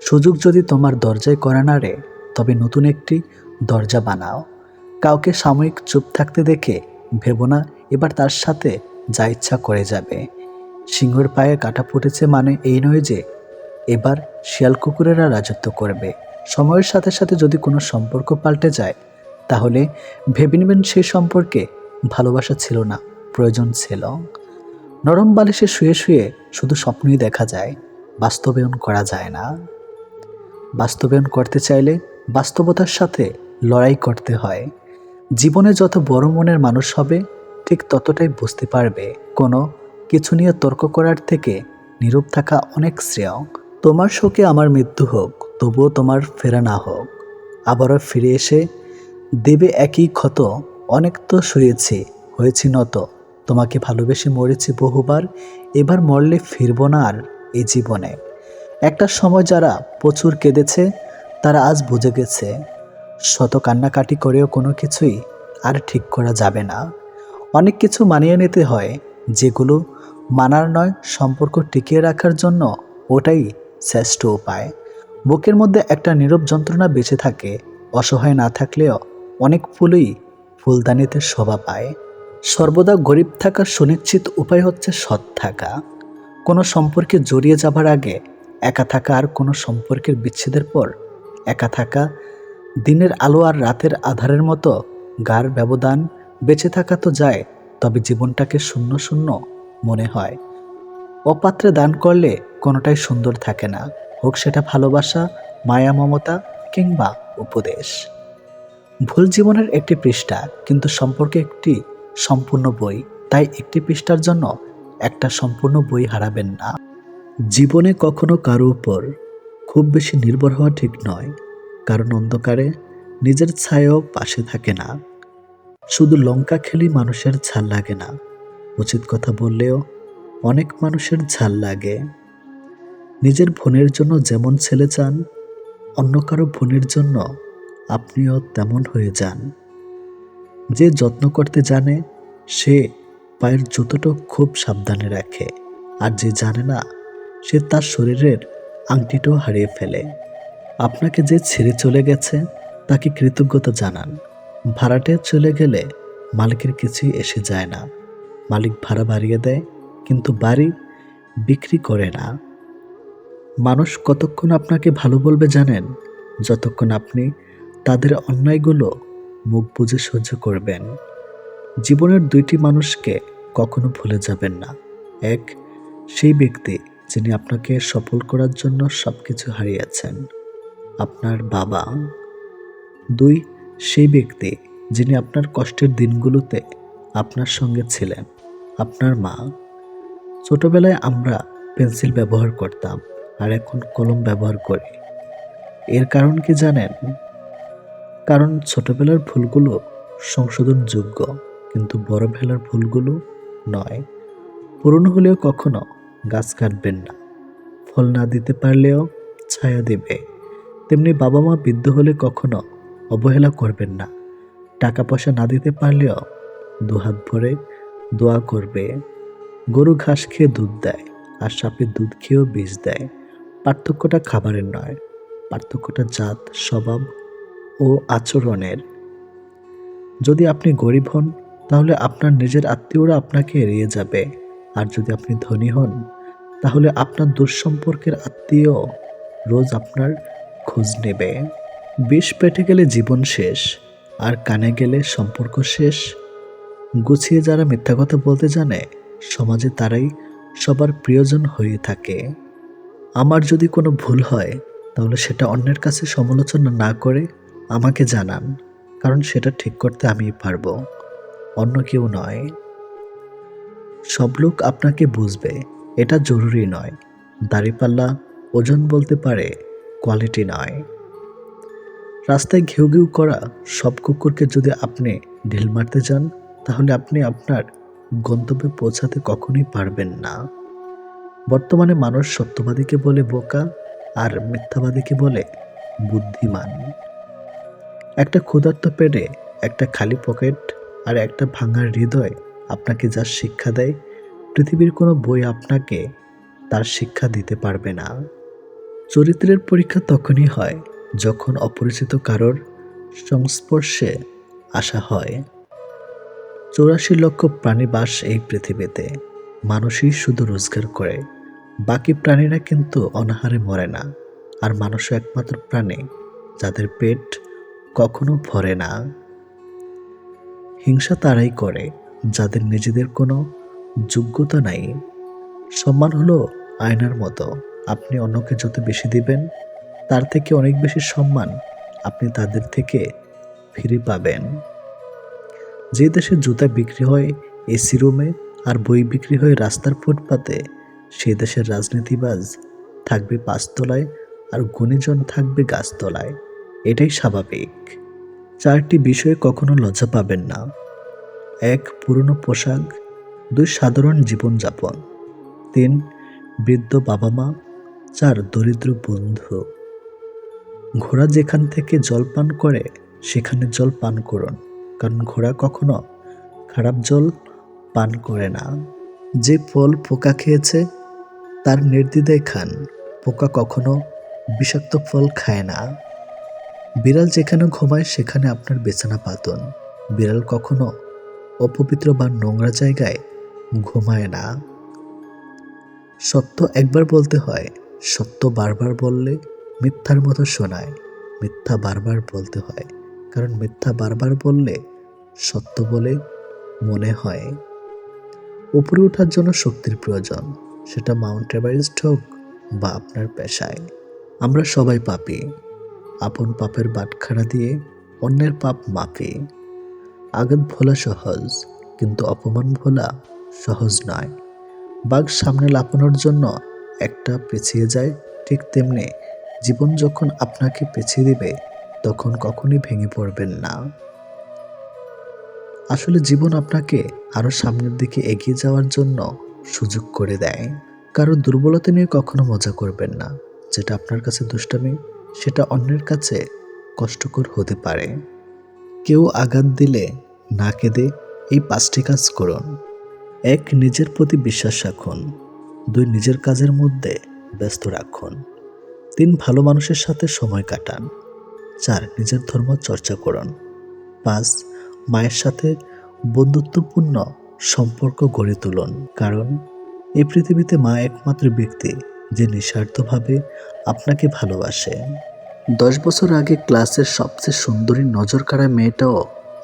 সুযোগ যদি তোমার দরজায় করা নাড়ে, তবে নতুন একটি দরজা বানাও। কাউকে সাময়িক চুপ থাকতে দেখে ভেবো না এবার তার সাথে যা ইচ্ছা করে যাবে। সিংহের পায়ে কাঁটা ফুটেছে মানে এই নয় যে এবার শিয়াল কুকুরেরা রাজত্ব করবে। সময়ের সাথে সাথে যদি কোনো সম্পর্ক পাল্টে যায়, তাহলে ভেবে নেবেন সেই সম্পর্কে ভালোবাসা ছিল না, প্রয়োজন ছিল। নরম বালিশে শুয়ে শুয়ে শুধু স্বপ্নই দেখা যায়, বাস্তবায়ন করা যায় না। বাস্তবায়ন করতে চাইলে বাস্তবতার সাথে লড়াই করতে হয়। জীবনে যত বড় মনের মানুষ হবে, ঠিক ততটাই বুঝতে পারবে কোনো কিছু নিয়ে তর্ক করার থেকে নীরব থাকা অনেক শ্রেয়। তোমার শোকে আমার মৃত্যু হোক, তবুও তোমার ফেরা না হোক। আবারও ফিরে এসে দেবে একই ক্ষত। অনেক তো শুয়েছি, হয়েছি নত, তোমাকে ভালোবেসে মরেছি বহুবার। এবার মরলে ফিরব না আর এই জীবনে। একটা সময় যারা প্রচুর কেঁদেছে, তারা আজ বুঝে গেছে শত কান্নাকাটি করেও কোনো কিছুই আর ঠিক করা যাবে না। অনেক কিছু মানিয়ে নিতে হয়, যেগুলো মানার নয়, সম্পর্ক টিকিয়ে রাখার জন্য ওটাই শ্রেষ্ঠ উপায়। বুকের মধ্যে একটা নীরব যন্ত্রণা বেঁচে থাকে, অসহায় না থাকলেও অনেক ফুলই ফুলদানিতে শোভা পায়। সর্বদা গরিব থাকার সুনিশ্চিত উপায় হচ্ছে সৎ থাকা। কোনো সম্পর্কে জড়িয়ে যাবার আগে একা থাকা, আর কোনো সম্পর্কের বিচ্ছেদের পর একা থাকা। দিনের আলো আর রাতের আধারের মতো গাঢ় ব্যবধান। বেঁচে থাকা তো যায়, তবে জীবনটাকে শূন্য শূন্য মনে হয়। অপাত্রে দান করলে কোনোটাই সুন্দর থাকে না, হোক সেটা ভালোবাসা, মায়া, মমতা কিংবা উপদেশ। ভুল জীবনের একটি পৃষ্ঠা, কিন্তু সম্পর্কে একটি সম্পূর্ণ বই। তাই একটি পৃষ্ঠার জন্য একটা সম্পূর্ণ বই হারাবেন না। জীবনে কখনো কারো উপর খুব বেশি নির্ভর হওয়া ঠিক নয়, কারণ অন্ধকারে নিজের ছায়াও পাশে থাকে না। শুধু লঙ্কা খেলেই মানুষের ঝাল লাগে না, উচিত কথা বললেও অনেক মানুষের ঝাল লাগে। নিজের বোনের জন্য যেমন ছেলে চান, অন্য কারো বোনের জন্য আপনিও তেমন হয়ে যান। যে যত্ন করতে জানে সে পায়ের জুতোটা খুব সাবধানে রাখে, আর যে জানে না সে তার শরীরের আংটিটাও হারিয়ে ফেলে। আপনাকে যে ছেড়ে চলে গেছে তাকে কৃতজ্ঞতা জানান। ভাড়াটে চলে গেলে মালিকের কিছুই এসে যায় না। মালিক ভাড়া বাড়িয়ে দেয়, কিন্তু বাড়ি বিক্রি করে না। মানুষ কতক্ষণ আপনাকে ভালো বলবে জানেন? যতক্ষণ আপনি তাদের অন্যায়গুলো মুখ বুজে সহ্য করবেন। জীবনের দুইটি মানুষকে কখনো ভুলে যাবেন না। এক, সেই ব্যক্তি যিনি আপনাকে সফল করার জন্য সবকিছু হারিয়েছেন, আপনার বাবা। দুই, সেই ব্যক্তি যিনি আপনার কষ্টের দিনগুলোতে আপনার সঙ্গে ছিলেন, আপনার মা। ছোটবেলায় আমরা পেন্সিল ব্যবহার করতাম, আর এখন কলম ব্যবহার করি। এর কারণ কি জানেন? কারণ ছোটবেলার ভুলগুলো সংশোধনযোগ্য, কিন্তু বড়বেলার ভুলগুলো নয়। পুরনো হলেও কখনো গাছ কাটবেন না। ফল না দিতে পারলেও ছায়া দেবে। তেমনি বাবা মা বৃদ্ধ হলে কখনো অবহেলা করবেন না। টাকা পয়সা না দিতে পারলেও দুহাত ভরে দোয়া করবে। গরু ঘাস খেয়ে দুধ দেয়, আর সাপে দুধ খেয়েও বিষ দেয়। পার্থক্যটা খাবারের নয়, পার্থক্যটা জাত, স্বভাব ও আচরণের। যদি আপনি গরিব হন, তাহলে আপনার নিজের আত্মীয়রা আপনাকে এড়িয়ে যাবে। আর যদি আপনি ধনী হন, তাহলে আপনার দুঃসম্পর্কের আত্মীয় রোজ আপনার খোঁজ নেবে। বিষ পেটে গেলে জীবন শেষ, আর কানে গেলে সম্পর্ক শেষ। গুছিয়ে যারা মিথ্যা কথা বলতে জানে, সমাজে তারাই সবার প্রিয়জন হয়ে থাকে। আমার যদি কোনো ভুল হয়, তাহলে সেটা অন্যের কাছে সমালোচনা না করে আমাকে জানান, কারণ সেটা ঠিক করতে আমিই পারবো, অন্য কেউ নয়। সব লোক আপনাকে বুঝবে এটা জরুরি নয়। দাড়িপাল্লা ওজন বলতে পারে, কোয়ালিটি নয়। রাস্তায় ঘেউ ঘেউ করা সব কুকুরকে যদি আপনি ঢিল মারতে যান, তাহলে আপনি আপনার গন্তব্যে পৌঁছাতে কখনোই পারবেন না। বর্তমানে মানুষ সত্যবাদীকে বলে বোকা, আর মিথ্যাবাদীকে বলে বুদ্ধিমান। একটা ক্ষুধার্ত পেটে একটা খালি পকেট আর একটা ভাঙা হৃদয় আপনাকে যা শিক্ষা দেয়, পৃথিবীর কোনো বই আপনাকে তার শিক্ষা দিতে পারবে না। চরিত্রের পরীক্ষা তখনই হয় যখন অপরিচিত কারোর সংস্পর্শে আসা হয়। 84 লক্ষ প্রাণী বাস এই পৃথিবীতে। মানুষই শুধু রোজগার করে, বাকি প্রাণীরা কিন্তু অনাহারে মরে না। আর মানুষও একমাত্র প্রাণী যাদের পেট কখনো ভরে না। হিংসা তারাই করে যাদের নিজেদের কোনো যোগ্যতা নাই। সম্মান হলো আয়নার মতো, আপনি অন্যকে যত বেশি দিবেন, তার থেকে অনেক বেশি সম্মান আপনি তাদের থেকে ফিরে পাবেন। যে দেশে জুতা বিক্রি হয় এসি রুমে, আর বই বিক্রি হয় রাস্তার ফুটপাতে, সে দেশের রাজনীতিবাজ থাকবে পাঁচতলায়, আর গুণীজন থাকবে গাছতলায়। এটাই স্বাভাবিক। 4টি বিষয়ে কখনো লজ্জা পাবেন না। 1, পুরনো পোশাক। 2, সাধারণ জীবনযাপন। 3, বৃদ্ধ বাবা মা। 4, দরিদ্র বন্ধু। ঘোড়া যেখান থেকে জল পান করে সেখানে জল পান করুন, কারণ ঘোড়া কখনো খারাপ জল পান করে না। যে ফল পোকা খেয়েছে তার নির্দ্বিধায় খান, পোকা কখনো বিষাক্ত ফল খায় না। বিড়াল যেখানে ঘুমায় সেখানে আপনার বিছানা পাতুন, বিড়াল কখনো অপবিত্র বা নোংরা জায়গায় ঘুমায় না। সত্য একবার বলতে হয়, সত্য বারবার বললে মিথ্যার মতো শোনায়। মিথ্যা বারবার বলতে হয়, কারণ মিথ্যা বারবার বললে সত্য বলে মনে হয়। উপরে ওঠার জন্য শক্তির প্রয়োজন, সেটা মাউন্ট এভারেস্ট হোক বা আপনার পেশায়। আমরা সবাই পাপী। আপন পাপের বাটখারা দিয়ে অন্যের পাপ মাপে। আঘাত ভোলা সহজ, কিন্তু অপমান ভোলা সহজ নয়। বাঘ সামনে লাফানোর জন্য একটা পিছিয়ে যায়, ঠিক তেমনি জীবন যখন আপনাকে পিছিয়ে দিবে তখন কখনই ভেঙে পড়বেন না। আসলে জীবন আপনাকে আরো সামনের দিকে এগিয়ে যাওয়ার জন্য সুযোগ করে দেয়। কারো দুর্বলতা নিয়ে কখনো মজা করবেন না। যেটা আপনার কাছে দুষ্টামি, সেটা অন্যের কাছে কষ্টকর হতে পারে। কেউ আঘাত দিলে না কেঁদে এই 5টি কাজ করুন। 1. নিজের প্রতি বিশ্বাস রাখুন। 2. নিজের কাজের মধ্যে ব্যস্ত রাখুন। 3. ভালো মানুষের সাথে সময় কাটান। 4. নিজের ধর্ম চর্চা করুন। 5. মায়ের সাথে বন্ধুত্বপূর্ণ সম্পর্ক গড়ে তুলুন, কারণ এই পৃথিবীতে মা একমাত্র ব্যক্তি যে নিঃস্বার্থভাবে আপনাকে ভালোবাসে। 10 বছর আগে ক্লাসের সবচেয়ে সুন্দরী নজর কাড়া মেয়েটাও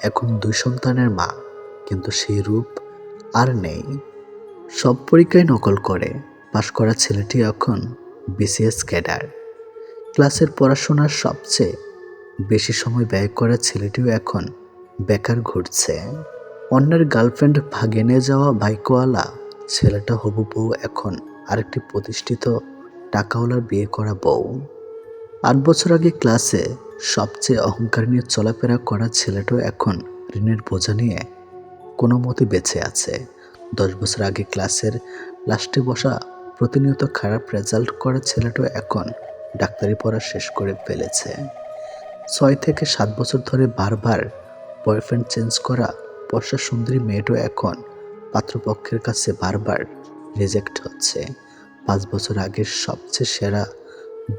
এখন 2 সন্তানের মা, কিন্তু সেই রূপ আর নেই। সব পরীক্ষায় নকল করে পাশ করা ছেলেটি এখন বিসিএস ক্যাডার। ক্লাসের পড়াশোনার সবচেয়ে বেশি সময় ব্যয় করা ছেলেটিও এখন বেকার ঘুরছে। অন্যের গার্লফ্রেন্ড ভাগিয়ে নিয়ে যাওয়া বাইকওয়ালা ছেলেটা হবু বউ এখন আরেকটি প্রতিষ্ঠিত টাকাওয়ালার বিয়ে করা বউ। 8 বছর আগে ক্লাসে সবচেয়ে অহংকার নিয়ে চলাফেরা করা ছেলেটাও এখন ঋণের বোঝা নিয়ে কোনো মতে বেঁচে আছে। 10 বছর আগে ক্লাসের লাস্টে বসা প্রতিনিয়ত খারাপ রেজাল্ট করা ছেলেটাও এখন ডাক্তারি পড়া শেষ করে ফেলেছে। 6 থেকে 7 বছর ধরে বারবার বয়ফ্রেন্ড চেঞ্জ করা বর্ষা সুন্দরী মেয়েটাও এখন পাত্রপক্ষের কাছে বারবার রিজেক্ট হচ্ছে। 5 বছর আগের সবচেয়ে সেরা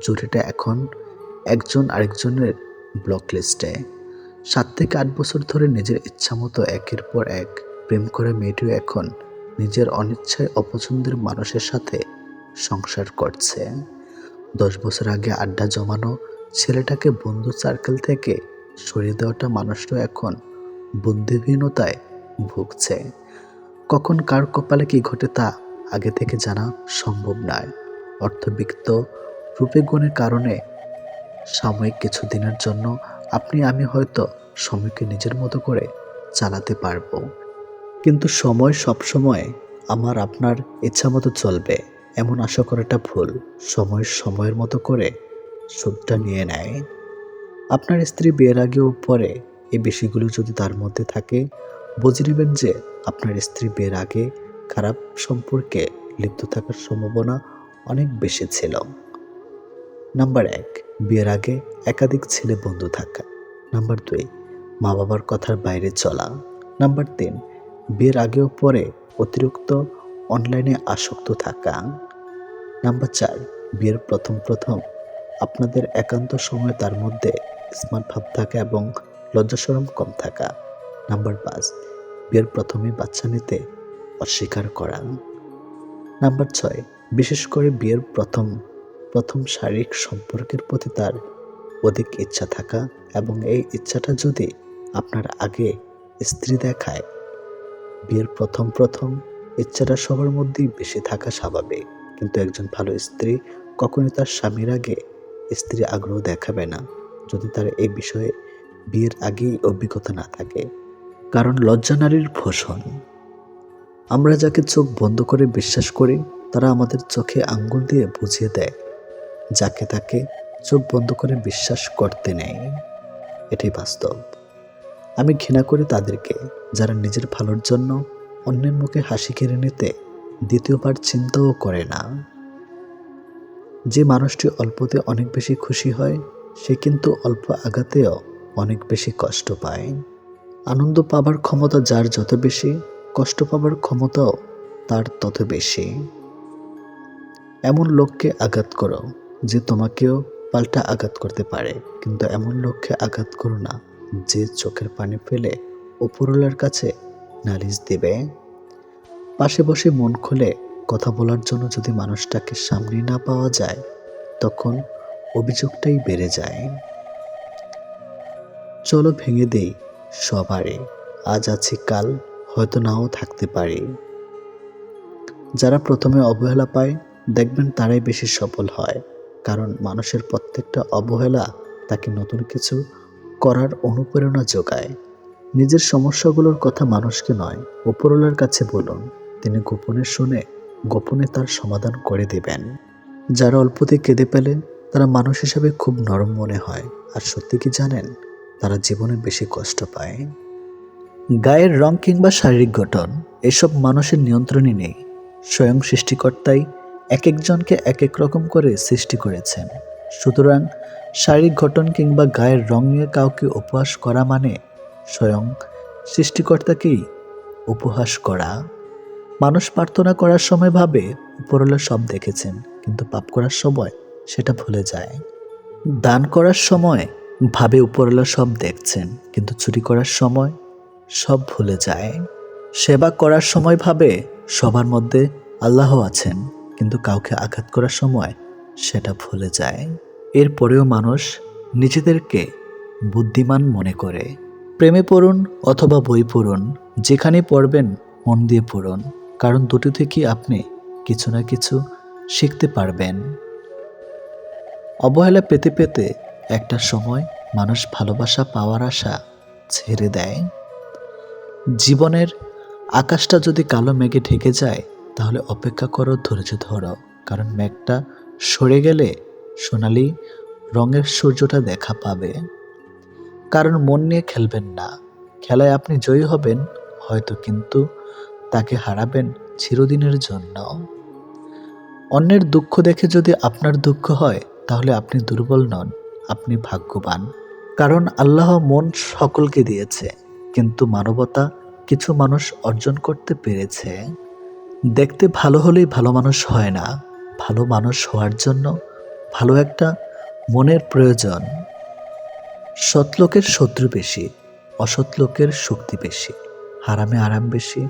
জুটিটা এখন একজন আরেকজনের ব্লক লিস্টে। 7 থেকে 8 বছর ধরে নিজের ইচ্ছামতো একের পর এক প্রেম করে মেয়েটিও এখন নিজের অনিচ্ছায় অপছন্দের মানুষের সাথে সংসার করছে। 10 বছর আগে আড্ডা জমানো ছেলেটাকে বন্ধু সার্কেল থেকে সরিয়ে দেওয়াটা মানুষটা এখন বুদ্ধিহীনতায় ভুগছে। কখন কার কপালে কি ঘটে তা আগে থেকে জানা সম্ভব নয়। অর্থবিত্ত রূপে গুণের কারণে সাময়িক কিছু দিনের জন্য আপনি আমি হয়তো সময়কে নিজের মতো করে চালাতে পারবো, কিন্তু সময় সবসময় আমার আপনার ইচ্ছা মতো চলবে এমন আশা করাটা ভুল। সময় সময়ের মতো করে সুদটা নিয়ে নেয়। আপনার স্ত্রী বিয়ের আগে ও পরে এই বিষয়গুলো যদি তার মধ্যে থাকে, বুঝে নেবেন যে আপনার স্ত্রী বিয়ের আগে খারাপ সম্পর্কে লিপ্ত থাকার সম্ভাবনা অনেক বেশি ছিল। নাম্বার 1, বিয়ের আগে একাধিক ছেলে বন্ধু থাকা। নাম্বার 2, মা বাবার কথার বাইরে চলা। নাম্বার 3, বিয়ের আগে ও পরে অতিরিক্ত অনলাইনে আসক্ত থাকা। নাম্বার 4, বিয়ের প্রথম আপনাদের একান্ত সময় তার মধ্যে স্মার্ট ভাব থাকা এবং লজ্জাশরম কম থাকা। নাম্বার 5, বিয়ের প্রথমে বাচ্চা নিতে অস্বীকার করা। নাম্বার 6, বিশেষ করে বিয়ের প্রথম শারীরিক সম্পর্কের প্রতি তার অধিক ইচ্ছা থাকা এবং এই ইচ্ছাটা যদি আপনার আগে স্ত্রী দেখায়। বিয়ের প্রথম ইচ্ছাটা সবার মধ্যেই বেশি থাকা স্বাভাবিক, কিন্তু একজন ভালো স্ত্রী কখনোই তার স্বামীর আগে স্ত্রী আগ্রহ দেখাবে না যদি তার এই বিষয়ে বিয়ের আগেই অভিজ্ঞতা না থাকে। কারণ লজ্জা নারীর ভূষণ। আমরা যাকে চোখ বন্ধ করে বিশ্বাস করি তারা আমাদের চোখে আঙ্গুল দিয়ে বুঝিয়ে দেয় যাকে তাকে চোখ বন্ধ করে বিশ্বাস করতে নেই। এটাই বাস্তব। আমি ঘৃণা করি তাদেরকে যারা নিজের ভালোর জন্য অন্যের মুখে হাসি কেড়ে নিতে দ্বিতীয়বার চিন্তাও করে না। যে মানুষটি অল্পতে অনেক বেশি খুশি হয় সে কিন্তু অল্প আঘাতেও অনেক বেশি কষ্ট পায়। আনন্দ পাবার ক্ষমতা যার যত বেশি, কষ্ট পাবার ক্ষমতাও তার তত বেশি। এমন লোককে আঘাত করো যে তোমাকেও পাল্টা আঘাত করতে পারে, কিন্তু এমন লোককে আঘাত করো না যে চোখের পানি ফেলে উপরওয়ালার কাছে নালিশ দেবে। পাশে বসে মন খুলে কথা বলার জন্য যদি মানুষটাকে সামনে না পাওয়া যায় তখন অভিযোগটাই বেড়ে যায়। চলো ভেঙে দেই সবারই, আজ আছি কাল হয়তো নাও থাকতে পারি। যারা প্রথমে অবহেলা পায় দেখবেন তারাই বেশি সফল হয়, কারণ মানুষের প্রত্যেকটা অবহেলা তাকে নতুন কিছু করার অনুপ্রেরণা যোগায়। নিজের সমস্যাগুলোর কথা মানুষকে নয়, উপরওয়ালার কাছে বলুন। তিনি গোপনে শুনে গোপনে তার সমাধান করে দেবেন। যারা অল্পতে কেঁদে ফেলে তারা মানুষ হিসেবে খুব নরম মনে হয়, আর সত্যি কি জানেন, তারা জীবনে বেশি কষ্ট পায়। গায়ের রং কিংবা শারীরিক গঠন এসব মানুষের নিয়ন্ত্রণে নেই। স্বয়ং সৃষ্টিকর্তাই এক একজনকে এক এক রকম করে সৃষ্টি করেছেন। সুতরাং শারীরিক গঠন কিংবা গায়ের রং নিয়ে কাউকে উপহাস করা মানে স্বয়ং সৃষ্টিকর্তাকেই উপহাস করা। মানুষ প্রার্থনা করার সময় ভাবে উপরওয়ালা সব দেখেছেন, কিন্তু পাপ করার সময় সেটা ভুলে যায়। দান করার সময় ভাবে উপরওয়ালা সব দেখছেন, কিন্তু চুরি করার সময় সব ভুলে যায়। সেবা করার সময় ভাবে সবার মধ্যে আল্লাহ আছেন, কিন্তু কাউকে আঘাত করার সময় সেটা ভুলে যায়। এরপরেও মানুষ নিজেদেরকে বুদ্ধিমান মনে করে। প্রেমে পড়ুন অথবা বই পড়ুন, যেখানে পড়বেন মন দিয়ে পড়ুন, কারণ দুটো থেকে আপনি কিছু না কিছু শিখতে পারবেন। অবহেলা পেতে পেতে একটা সময় মানুষ ভালোবাসা পাওয়ার আশা ছেড়ে দেয়। জীবনের আকাশটা যদি কালো মেঘে ঢেকে যায়, তাহলে অপেক্ষা করো, ধৈর্য ধরো, কারণ মেঘটা সরে গেলে সোনালি রঙের সূর্যটা দেখা পাবে। কারণ মন নিয়ে খেলবেন না। খেলায় আপনি জয়ী হবেন হয়তো, কিন্তু তাকে হারাবেন চিরদিনের জন্য। অন্যের দুঃখ দেখে যদি আপনার দুঃখ হয়, তাহলে আপনি দুর্বল নন, আপনি ভাগ্যবান। কারণ আল্লাহ মন সকলকে দিয়েছে, কিন্তু মানবতা কিছু মানুষ অর্জন করতে পেরেছে। দেখতে ভালো হলেই ভালো মানুষ হয় না। ভালো মানুষ হওয়ার জন্য ভালো একটা মনের প্রয়োজন। সৎ লোকের শত্রু বেশি, অসৎ লোকের শক্তি বেশি। হারামে আরাম বেশি,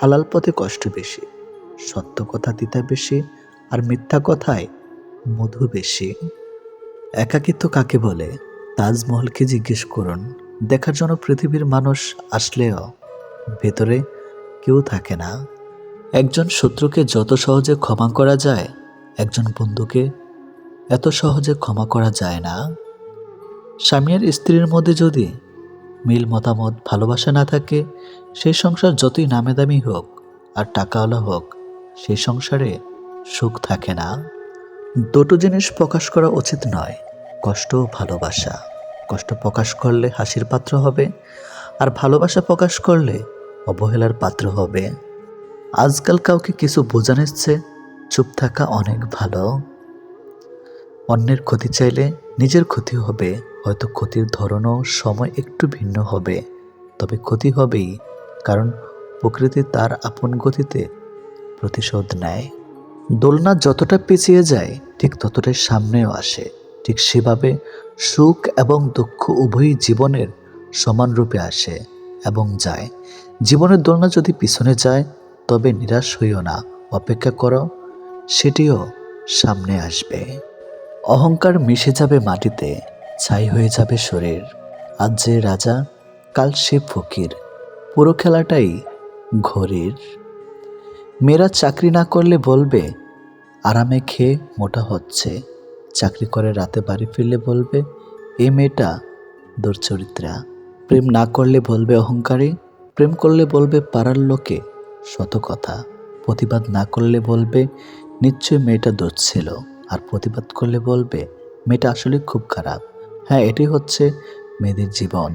হালাল পথে কষ্ট বেশি। সত্য কথা তিতা বেশি, আর মিথ্যা কথায় মধু বেশি। একাকিত্ব কাকে বলে? তাজমহলকে জিজ্ঞেস করুন। দেখার জন্য পৃথিবীর মানুষ আসলেও ভেতরে কেউ থাকে না। একজন শত্রুকে যত সহজে ক্ষমা করা যায়, একজন বন্ধুকে এত সহজে ক্ষমা করা যায় না। স্বামী আর স্ত্রীর মধ্যে যদি মিল, মতামত, ভালোবাসা না থাকে, সেই সংসার যতই নামে দামি হোক আর টাকাওয়ালা হোক, সেই সংসারে সুখ থাকে না। দুটো জিনিস প্রকাশ করা উচিত নয়, কষ্ট ও ভালোবাসা। কষ্ট প্রকাশ করলে হাসির পাত্র হবে, আর ভালোবাসা প্রকাশ করলে অবহেলার পাত্র হবে। আজকাল কাউকে কিছু বোঝানোর চেয়ে চুপ থাকা অনেক ভালো। অন্যের ক্ষতি চাইলে নিজের ক্ষতি হবে, হয়তো ক্ষতির ধরনও সময় একটু ভিন্ন হবে, তবে ক্ষতি হবেই, কারণ প্রকৃতি তার আপন গতিতে প্রতিশোধ নেয়। দোলনা যতটা পিছিয়ে যায় ঠিক ততটাই সামনেও আসে। ঠিক সেভাবে সুখ এবং দুঃখ উভয়ই জীবনের সমান রূপে আসে এবং যায়। জীবনের দোলনা যদি পিছনে যায়, তবে নিরাশ হইও না, অপেক্ষা করো, সেটিও সামনে আসবে। অহংকার মিশে যাবে মাটিতে, ছাই হয়ে যাবে শরীর। আজ যে রাজা, কাল সে ফকির, পুরো খেলাটাই ঘড়ির। মেয়েরা চাকরি না করলে বলবে আরামে খেয়ে মোটা হচ্ছে, চাকরি করে রাতে বাড়ি ফিরলে বলবে এ মেয়েটা দুর্চরিত্রা। প্রেম না করলে বলবে অহংকারী, প্রেম করলে বলবে পাড়ার লোকে শত কথা। প্রতিবাদ না করলে বলবে নিশ্চয় মেয়েটা দোষ ছিল, আর প্রতিবাদ করলে বলবে মেয়েটা আসলে খুব খারাপ। হ্যাঁ, এটি হচ্ছে মেয়েদের জীবন।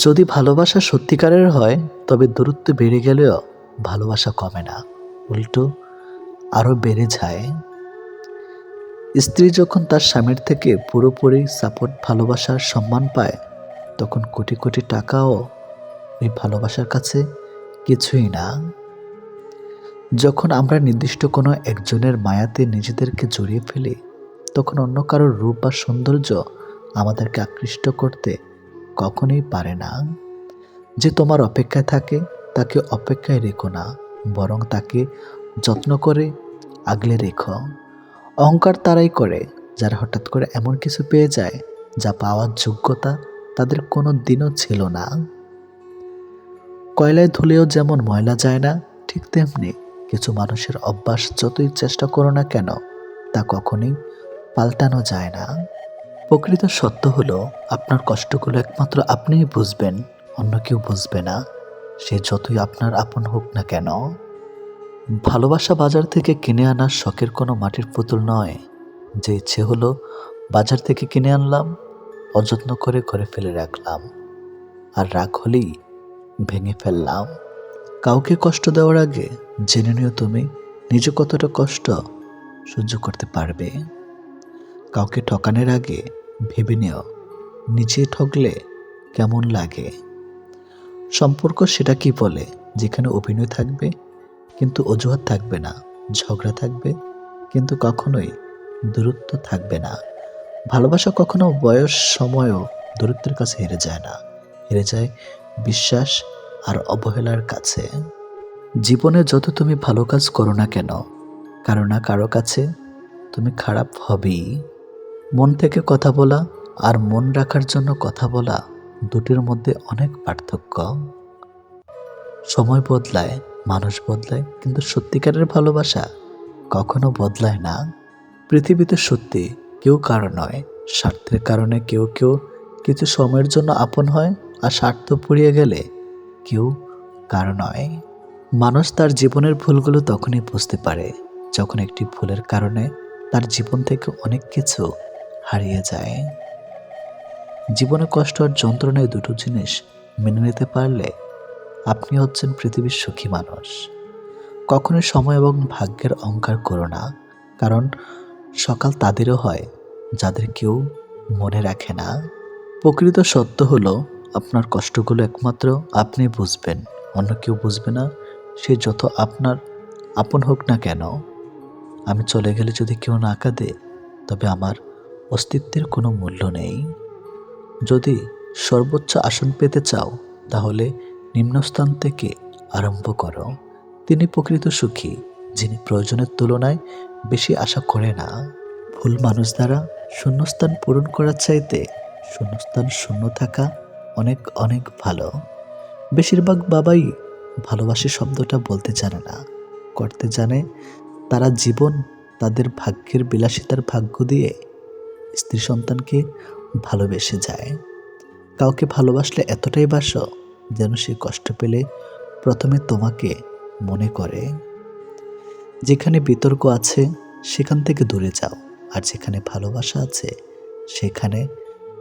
যদি ভালোবাসা সত্যিকারের হয়, তবে দূরত্ব বেড়ে গেলেও ভালোবাসা কমে না, উল্টো আরও বেড়ে যায়। স্ত্রী যখন তার স্বামীর থেকে পুরোপুরি সাপোর্ট, ভালোবাসার সম্মান পায়, তখন কোটি কোটি টাকাও ওই ভালোবাসার কাছে কিছুই না। যখন আমরা নির্দিষ্ট কোনো একজনের মায়াতে নিজেদেরকে জড়িয়ে ফেলি, তখন অন্য কারোর রূপ বা সৌন্দর্য আমাদেরকে আকৃষ্ট করতে কখনোই পারে না। যে তোমার অপেক্ষায় থাকে তাকে অপেক্ষায় রেখো না, বরং তাকে যত্ন করে আগলে রেখো। অহংকার তারাই করে যারা হঠাৎ করে এমন কিছু পেয়ে যায় যা পাওয়ার যোগ্যতা তাদের কোনো দিনও ছিল না। কয়লায় ধুলেও যেমন ময়লা যায় না, ঠিক তেমনি কিছু মানুষের অভ্যাস যতই চেষ্টা করো না কেন, তা কখনোই পাল্টানো যায় না। প্রকৃত সত্য হলো আপনার কষ্টগুলো একমাত্র আপনিই বুঝবেন, অন্য কেউ বুঝবে না, সে যতই আপনার আপন হোক না কেন। ভালোবাসা বাজার থেকে কিনে আনা শখের কোনো মাটির পুতুল নয়, যে ইচ্ছে হলো বাজার থেকে কিনে আনলাম, অযত্ন করে ঘরে ফেলে রাখলাম, আর রাগ হলেই ভেঙে ফেললাম। কাউকে কষ্ট দেওয়ার আগে জেনে নিও তুমি নিজে কতটা কষ্ট সহ্য করতে পারবে। কাউকে ঠকানোর আগে ভেবে নিও নিজে ঠকলে কেমন লাগে। সম্পর্ক সেটা কি বলে যেখানে অভিনয় থাকবে কিন্তু অজুহাত থাকবে না, ঝগড়া থাকবে কিন্তু কখনোই দূরত্ব থাকবে না। ভালোবাসা কখনো বয়স সময়ও দূরত্বের কাছে হেরে যায় না, হেরে যায় বিশ্বাস আর অবহেলার কাছে। জীবনে যত তুমি ভালো কাজ করো না কেন, কারো না কারো কাছে তুমি খারাপ হবেই। মন থেকে কথা বলা আর মন রাখার জন্য কথা বলা, দুটির মধ্যে অনেক পার্থক্য। সময় বদলায়, মানুষ বদলায়, কিন্তু সত্যিকারের ভালোবাসা কখনো বদলায় না। পৃথিবীতে সত্যি কেউ কারো নয়, স্বার্থের কারণে কেউ কেউ কিছু সময়ের জন্য আপন হয়, আর স্বার্থ পুড়িয়ে গেলে কেউ কারো নয়। মানুষ তার জীবনের ভুলগুলো তখনই বুঝতে পারে যখন একটি ভুলের কারণে তার জীবন থেকে অনেক কিছু হারিয়ে যায়। জীবনে কষ্ট আর যন্ত্রণায় দুটো জিনিস মেনে নিতে পারলে আপনি হচ্ছেন পৃথিবীর সুখী মানুষ। কখনোই সময় এবং ভাগ্যের অহংকার করো না, কারণ সকাল তাদেরও হয় যাদের কেউ মনে রাখে না। প্রকৃত সত্য হলো আপনার কষ্টগুলো একমাত্র আপনি বুঝবেন, অন্য কেউ বুঝবে না, সে যত আপনার আপন হোক না কেন। আমি চলে গেলে যদি কেউ না কাঁদে, তবে আমার অস্তিত্বের কোনো মূল্য নেই। যদি সর্বোচ্চ আসন পেতে চাও, তাহলে নিম্নস্থান থেকে আরম্ভ করো। তিনি প্রকৃত সুখী, যিনি প্রয়োজনের তুলনায় বেশি আশা করে না। ভুল মানুষ দ্বারা শূন্যস্থান পূরণ করার চাইতে শূন্যস্থান শূন্য থাকা অনেক অনেক ভালো। বেশিরভাগ বাবাই ভালোবাসি শব্দটা বলতে জানে না, করতে জানে। তারা জীবন তাদের ভাগ্যের বিলাসিতার ভাগ্য দিয়ে স্ত্রী সন্তানকে ভালোবেসে যায়। কাউকে ভালোবাসলে এতটাই বাসো যেন সে কষ্ট পেলে প্রথমে তোমাকে মনে করে। যেখানে বিতর্ক আছে সেখান থেকে দূরে যাও, আর যেখানে ভালোবাসা আছে সেখানে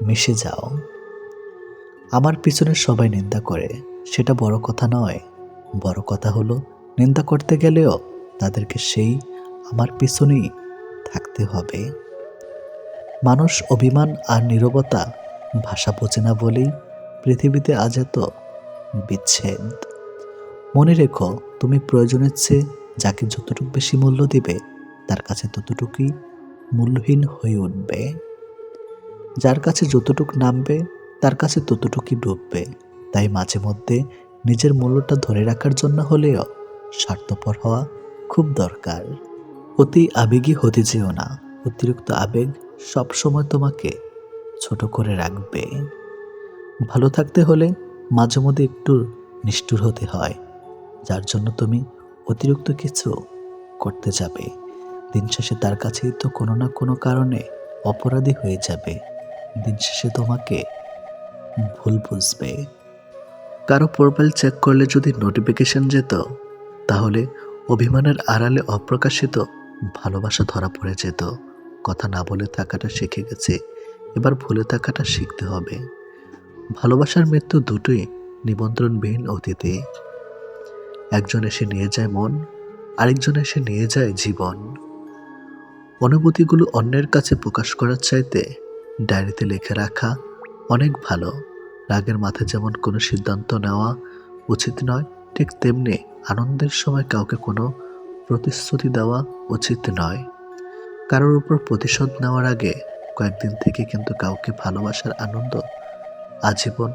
মিশে যাও। আমার পিছনে সবাই নিন্দা করে, সেটা বড় কথা নয়। বড় কথা হলো নিন্দা করতে গেলেও তাদেরকে সেই আমার পিছনেই থাকতে হবে। মানুষ অভিমান আর নীরবতা ভাষা বোঝে না বলেই পৃথিবীতে আজ এত বিচ্ছেদ। মনে রেখো, তুমি প্রয়োজনের চেয়ে যাকে যতটুকু বেশি মূল্য দিবে, তার কাছে ততটুকুই মূল্যহীন হয়ে উঠবে। যার কাছে যতটুকু নামবে, তার কাছে ততটুকুই ডুববে। তাই মাঝে মধ্যে নিজের মূল্যটা ধরে রাখার জন্য হলেও স্বার্থপর হওয়া খুব দরকার। অতি আবেগী হতে যেও না, অতিরিক্ত আবেগ সবসময় তোমাকে ছোট করে রাখবে। ভালো থাকতে হলে মাঝে মধ্যে একটু নিষ্ঠুর হতে হয়, যার জন্য তুমি অতিরিক্ত কিছু করতে যাবে। দিন শেষে তার কাছেই তো কোনো না কোনো কারণে অপরাধী হয়ে যাবে। দিন শেষে তোমাকে ভুল বুঝবে। কারো প্রোফাইল চেক করলে যদি নোটিফিকেশন যেত, তাহলে অভিমানের আড়ালে অপ্রকাশিত ভালোবাসা ধরা পড়ে যেত। কথা না বলে থাকাটা শিখে গেছে, এবার ভুলে থাকাটা শিখতে হবে। ভালোবাসার মৃত্যু দুটোই নিমন্ত্রণবিহীন অতিথি। একজন এসে নিয়ে যায় মন, আরেকজন এসে নিয়ে যায় জীবন। অনুভূতিগুলো অন্যের কাছে প্রকাশ করার চাইতে ডায়েরিতে লিখে রাখা অনেক ভালো। রাগের মাথায় যেমন কোনো সিদ্ধান্ত নেওয়া উচিত নয়, ঠিক তেমনি আনন্দের সময় কাউকে কোনো প্রতিশ্রুতি দেওয়া উচিত নয়। কারোর উপর প্রতিশোধ নেওয়ার আগে কয়েকদিন থেকে কিন্তু কাউকে ভালোবাসার আনন্দ আজীবন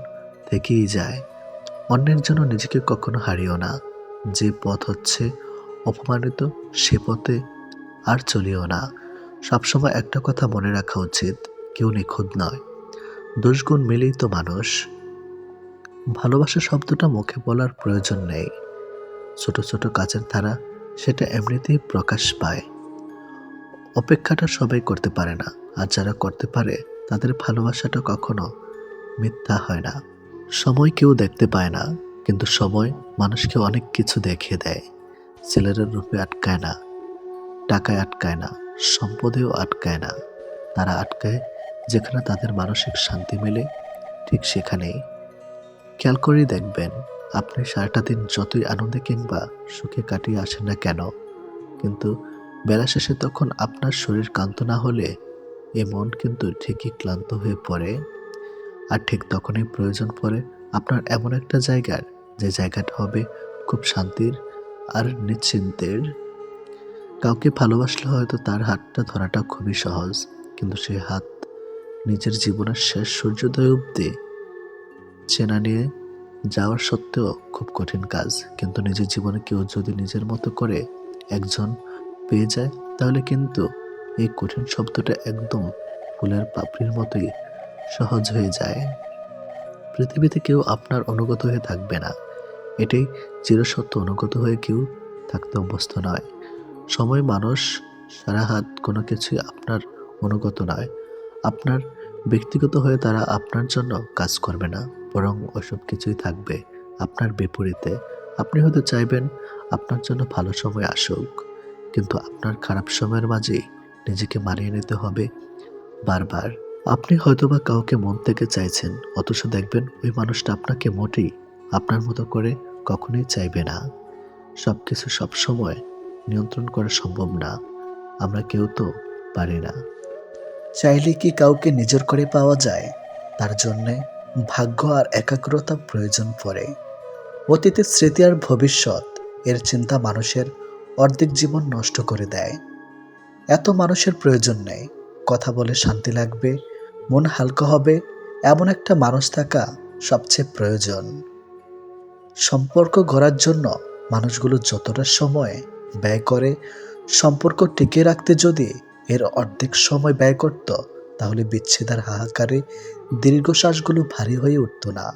থেকেই যায়। অন্যের জন্য নিজেকে কখনো হারিও না। যে পথ হচ্ছে অপমানিত, সে পথে আর চলিও না। সবসময় একটা কথা মনে রাখা উচিত, কেউ নিখুঁত নয়, দোষগুণ মিলেই তো মানুষ। ভালোবাসা শব্দটা মুখে বলার প্রয়োজন নেই। ছোট ছোট কাজের ধারা সেটা এমনিতেই প্রকাশ পায়। অপেক্ষাটা সবাই করতে পারে না, আর যারা করতে পারে তাদের ভালোবাসাটা কখনো মিথ্যা হয় না। সময় কেউ দেখতে পায় না, কিন্তু সময় মানুষকে অনেক কিছু দেখিয়ে দেয়। ছেলেরা রূপে আটকায় না, টাকায় আটকায় না, সম্পদেও আটকায় না। তারা আটকায় যেখানে তাদের মানসিক শান্তি মেলে, ঠিক সেখানেই। খেয়াল করেই দেখবেন, আপনি সারাটা দিন যতই আনন্দে কিংবা সুখে কাটিয়ে আসেন না কেন, কিন্তু বেলা শেষে তখন আপনার শরীর ক্লান্ত না হলে এ মন কিন্তু ঠিকই ক্লান্ত হয়ে পড়ে। আর ঠিক তখনই প্রয়োজন পড়ে আপনার এমন একটা জায়গার, যে জায়গাটা হবে খুব শান্তির আর নিশ্চিন্তের। কাউকে ভালোবাসলে হয়তো তার হাতটা ধরাটা খুবই সহজ, কিন্তু সেই হাত নিজের জীবনের শেষ সূর্যোদয় অবধি চেনা নিয়ে যাওয়ার সত্ত্বেও খুব কঠিন কাজ। কিন্তু নিজের জীবনে কেউ যদি নিজের মতো করে একজন পেয়ে যায়, তাহলে কিন্তু এই কঠিন শব্দটা একদম ফুলের পাপড়ির মতোই সহজ হয়ে যায়। পৃথিবীতে কেউ আপনার অনুগত হয়ে থাকবে না, এটাই চিরসত্য। অনুগত হয়ে কেউ থাকতে অভ্যস্ত নয়। সময়, মানুষ, সারা হাত কোনো কিছুই আপনার অনুগত নয়। আপনার ব্যক্তিগত হয়ে তারা আপনার জন্য কাজ করবে না, বরং ওসব কিছুই থাকবে আপনার বিপরীতে। আপনি হয়তো চাইবেন আপনার জন্য ভালো সময় আসুক, কিন্তু আপনার খারাপ সময়ের মাঝেই নিজেকে মানিয়ে নিতে হবে বারবার। আপনি হয়তোবা কাউকে মন থেকে চাইছেন, অথচ দেখবেন ওই মানুষটা আপনাকে মোটেই আপনার মতো করে কখনোই চাইবে না। সবকিছু সবসময় নিয়ন্ত্রণ করা সম্ভব না, আমরা কেউ তো পারি না। চাইলে কি কাউকে নিজের করে পাওয়া যায়? তার জন্যে ভাগ্য আর একাগ্রতা প্রয়োজন পড়ে। অতীতের স্মৃতি আর ভবিষ্যৎ এর চিন্তা মানুষের অর্ধেক জীবন নষ্ট করে দেয়। এত মানুষের প্রয়োজন নেই। কথা বলে শান্তি লাগবে, মন হালকা হবে, এমন একটা মানুষ থাকা সবচেয়ে প্রয়োজন। সম্পর্ক গড়ার জন্য মানুষগুলো যতটা সময় ব্যয় করে, সম্পর্ক টিকিয়ে রাখতে যদি এর অর্ধেক সময় ব্যয় করত, তাহলে বিচ্ছেদের হাহাকারে দীর্ঘশ্বাসগুলো ভারী হয়ে উঠত না।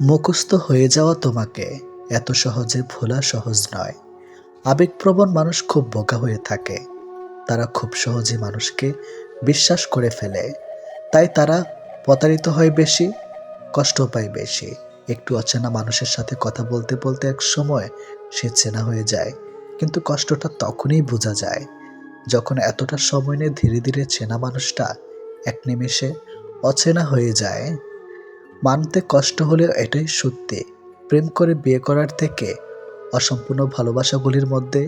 মুখস্থ হয়ে যাওয়া তোমাকে এত সহজে ভোলা সহজ নয়। আবেগপ্রবণ মানুষ খুব বোকা হয়ে থাকে। তারা খুব সহজে মানুষকে বিশ্বাস করে ফেলে, তাই তারা প্রতারিত হয় বেশি, কষ্ট পায় বেশি। একটু অচেনা মানুষের সাথে কথা বলতে বলতে এক সময় সে চেনা হয়ে যায়, কিন্তু কষ্টটা তখনই বোঝা যায় যখন এতটা সময় নিয়ে ধীরে ধীরে চেনা মানুষটা এক নিমেষে অচেনা হয়ে যায়। মানতে কষ্ট হলেও এটাই সত্যি, প্রেম করে বিয়ে করার থেকে অসম্পূর্ণ ভালোবাসাগুলির মধ্যে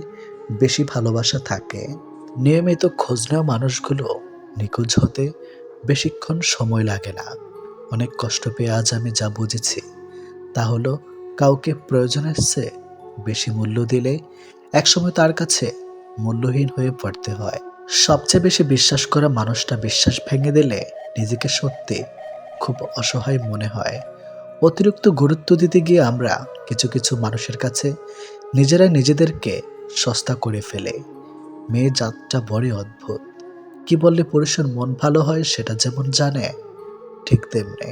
বেশি ভালোবাসা থাকে। নিয়মিত খোঁজ নেওয়া মানুষগুলো নিখোঁজ হতে বেশিক্ষণ সময় লাগে না। অনেক কষ্ট পেয়ে আজ আমি যা বুঝেছি, তা হলো কাউকে প্রয়োজনের চেয়ে বেশি মূল্য দিলে একসময় তার কাছে মূল্যহীন হয়ে পড়তে হয়। সবচেয়ে বেশি বিশ্বাস করা মানুষটা বিশ্বাস ভেঙে দিলে নিজেকে সত্যি খুব অসহায় মনে হয়। অতিরিক্ত গুরুত্ব দিতে গিয়ে আমরা কিছু কিছু মানুষের কাছে নিজেরাই নিজেদেরকে সস্তা করে ফেলে। মেয়ে জাতটা বড়ই অদ্ভুত। কি বললে পুরুষের মন ভালো হয় সেটা যেমন জানে, ঠিক তেমনি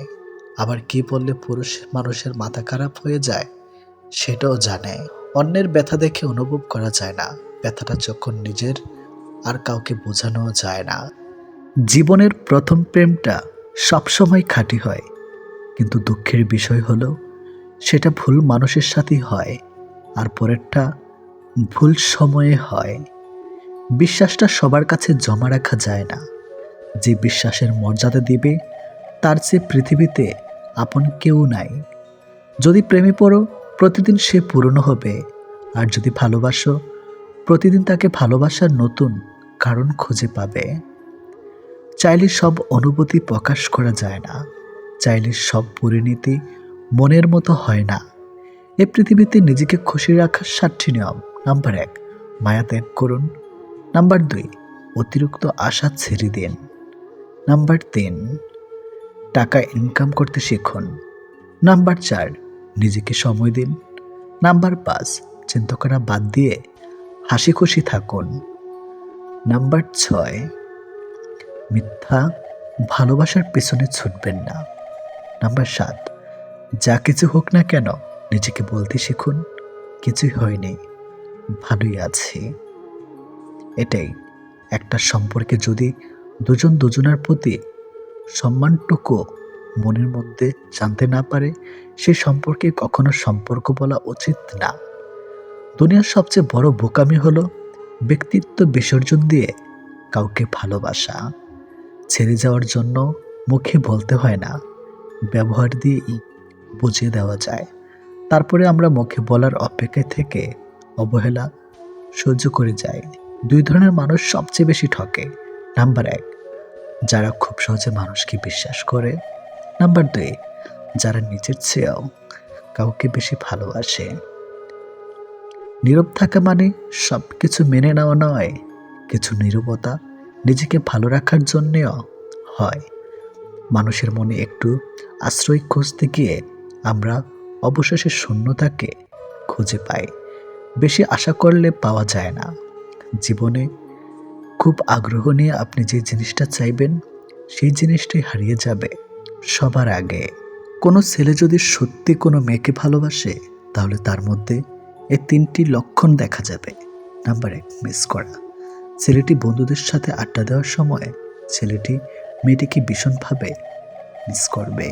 আবার কি বললে পুরুষ মানুষের মাথা খারাপ হয়ে যায় সেটাও জানে। অন্যের ব্যথা দেখে অনুভব করা যায় না, ব্যথাটা যখন নিজের আর কাউকে বোঝানো যায় না। জীবনের প্রথম প্রেমটা সবসময় খাঁটি হয়, কিন্তু দুঃখের বিষয় হলো সেটা ভুল মানুষের সাথেই হয়, আর পরেরটা ভুল সময়ে হয়। বিশ্বাসটা সবার কাছে জমা রাখা যায় না। যে বিশ্বাসের মর্যাদা দিবে তার চেয়ে পৃথিবীতে আপন কেউ নাই। যদি প্রেমে পড়ো, প্রতিদিন সে পুরনো হবে। আর যদি ভালোবাসো, প্রতিদিন তাকে ভালোবাসার নতুন কারণ খুঁজে পাবে। চাইলে সব অনুভূতি প্রকাশ করা যায় না, চাইলে সব পরিণতি মনের মতো হয় না। এ পৃথিবীতে নিজেকে খুশি রাখার 7টি নিয়ম। নাম্বার 1, মায়া ত্যাগ করুন। নাম্বার 2, অতিরিক্ত আশা ছেড়ে দিন। নাম্বার 3, টাকা ইনকাম করতে শিখুন। নাম্বার 4, নিজেকে সময় দিন। নাম্বার 5, চিন্তা করা বাদ দিয়ে হাসি খুশি থাকুন। নাম্বার 6, মিথ্যা ভালোবাসার পেছনে ছুটবেন না। নাম্বার 7, যা কিছু হোক না কেন নিজেকে বলতে শিখুন, কিছুই হয়নি, ভালোই আছি। এটাই একটা সম্পর্কে যদি দুজন দুজনের প্রতি সম্মানটুকু মনের মধ্যে জানতে না পারে, সে সম্পর্কে কখনো সম্পর্ক বলা উচিত না। দুনিয়ার সবচেয়ে বড় বোকামি হলো ব্যক্তিত্ব বিসর্জন দিয়ে কাউকে ভালোবাসা। ছেড়ে যাওয়ার জন্য মুখে বলতে হয় না, ব্যবহার দিয়েই বুঝিয়ে দেওয়া যায়। তারপরে আমরা মুখে বলার অপেক্ষায় থেকে অবহেলা সহ্য করে যাই। দুই ধরনের মানুষ সবচেয়ে বেশি ঠকে। নাম্বার 1, যারা খুব সহজে মানুষকে বিশ্বাস করে। নাম্বার 2, যারা নিজের চেয়েও কাউকে বেশি ভালোবাসে। নীরব থাকা মানে সব কিছু মেনে নেওয়া নয়, কিছু নীরবতা নিজেকে ভালো রাখার জন্যেও হয়। মানুষের মনে একটু আশ্রয় খুঁজতে গিয়ে আমরা অবশেষে শূন্যতাকে খুঁজে পাই। বেশি আশা করলে পাওয়া যায় না। জীবনে খুব আগ্রহ নিয়ে আপনি যে জিনিসটা চাইবেন, সেই জিনিসটাই হারিয়ে যাবে সবার আগে। কোনো ছেলে যদি সত্যি কোনো মেয়েকে ভালোবাসে, তাহলে তার মধ্যে এই 3টি লক্ষণ দেখা যাবে। নাম্বার 1, মিস করা। ছেলেটি বন্ধুদের সাথে আড্ডা দেওয়ার সময় ছেলেটি মেয়েটিকে ভীষণভাবে মিস করবে,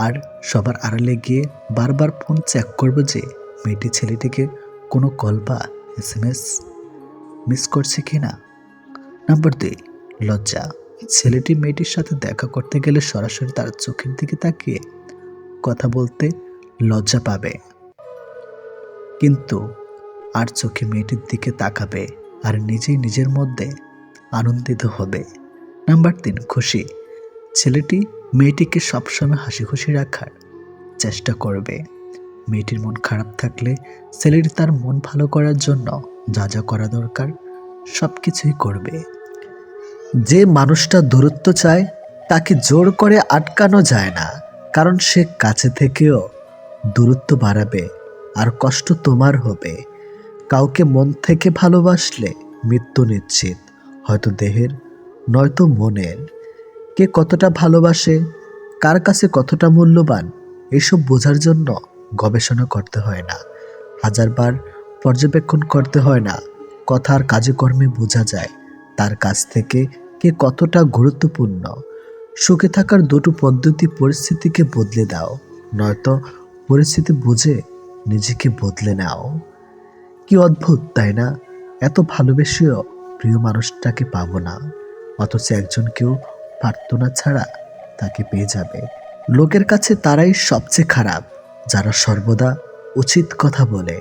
আর সবার আড়ালে গিয়ে বারবার ফোন চেক করবে যে মেয়েটি ছেলেটিকে কোনো কল বা SMS মিস করছে কিনা। নাম্বার 2, লজ্জা। ছেলেটি মেয়েটির সাথে দেখা করতে গেলে সরাসরি তার চোখের দিকে তাকিয়ে কথা বলতে লজ্জা পাবে, কিন্তু আর চোখে মেয়েটির দিকে তাকাবে আর নিজেই নিজের মধ্যে আনন্দিত হবে। নাম্বার 3, খুশি। ছেলেটি মেয়েটিকে সবসময় হাসি খুশি রাখার চেষ্টা করবে। মেয়েটির মন খারাপ থাকলে ছেলেটি তার মন ভালো করার জন্য যা যা করা দরকার সব কিছুই করবে। যে মানুষটা দূরত্ব চায় তাকে জোর করে আটকানো যায় না, কারণ সে কাছে থেকেও দূরত্ব বাড়াবে আর কষ্ট তোমার হবে। কাউকে মন থেকে ভালোবাসলে মৃত্যু নিশ্চিত, হয়তো দেহের নয়তো মনের। কে কতটা ভালোবাসে, কার কাছে কতটা মূল্যবান, এসব বোঝার জন্য গবেষণা করতে হয় না, হাজারবার পর্যবেক্ষণ করতে হয় না। কথার কাজে কর্মে বোঝা যায় তার কাছ থেকে কে কতটা গুরুত্বপূর্ণ। সুখে থাকার দুটো পদ্ধতি: পরিস্থিতিকে বদলে দাও, নয়তো পরিস্থিতি বুঝে নিজেকে বদলে নাও। কি অদ্ভুত তাই না? এত ভালোবেসেও প্রিয় মানুষটাকে পাবো না, অথচ একজনকেও প্রার্থনা ছাড়া তাকে পেয়ে যাবে। লোকের কাছে তারাই সবচেয়ে খারাপ যারা সর্বদা উচিত কথা বলে।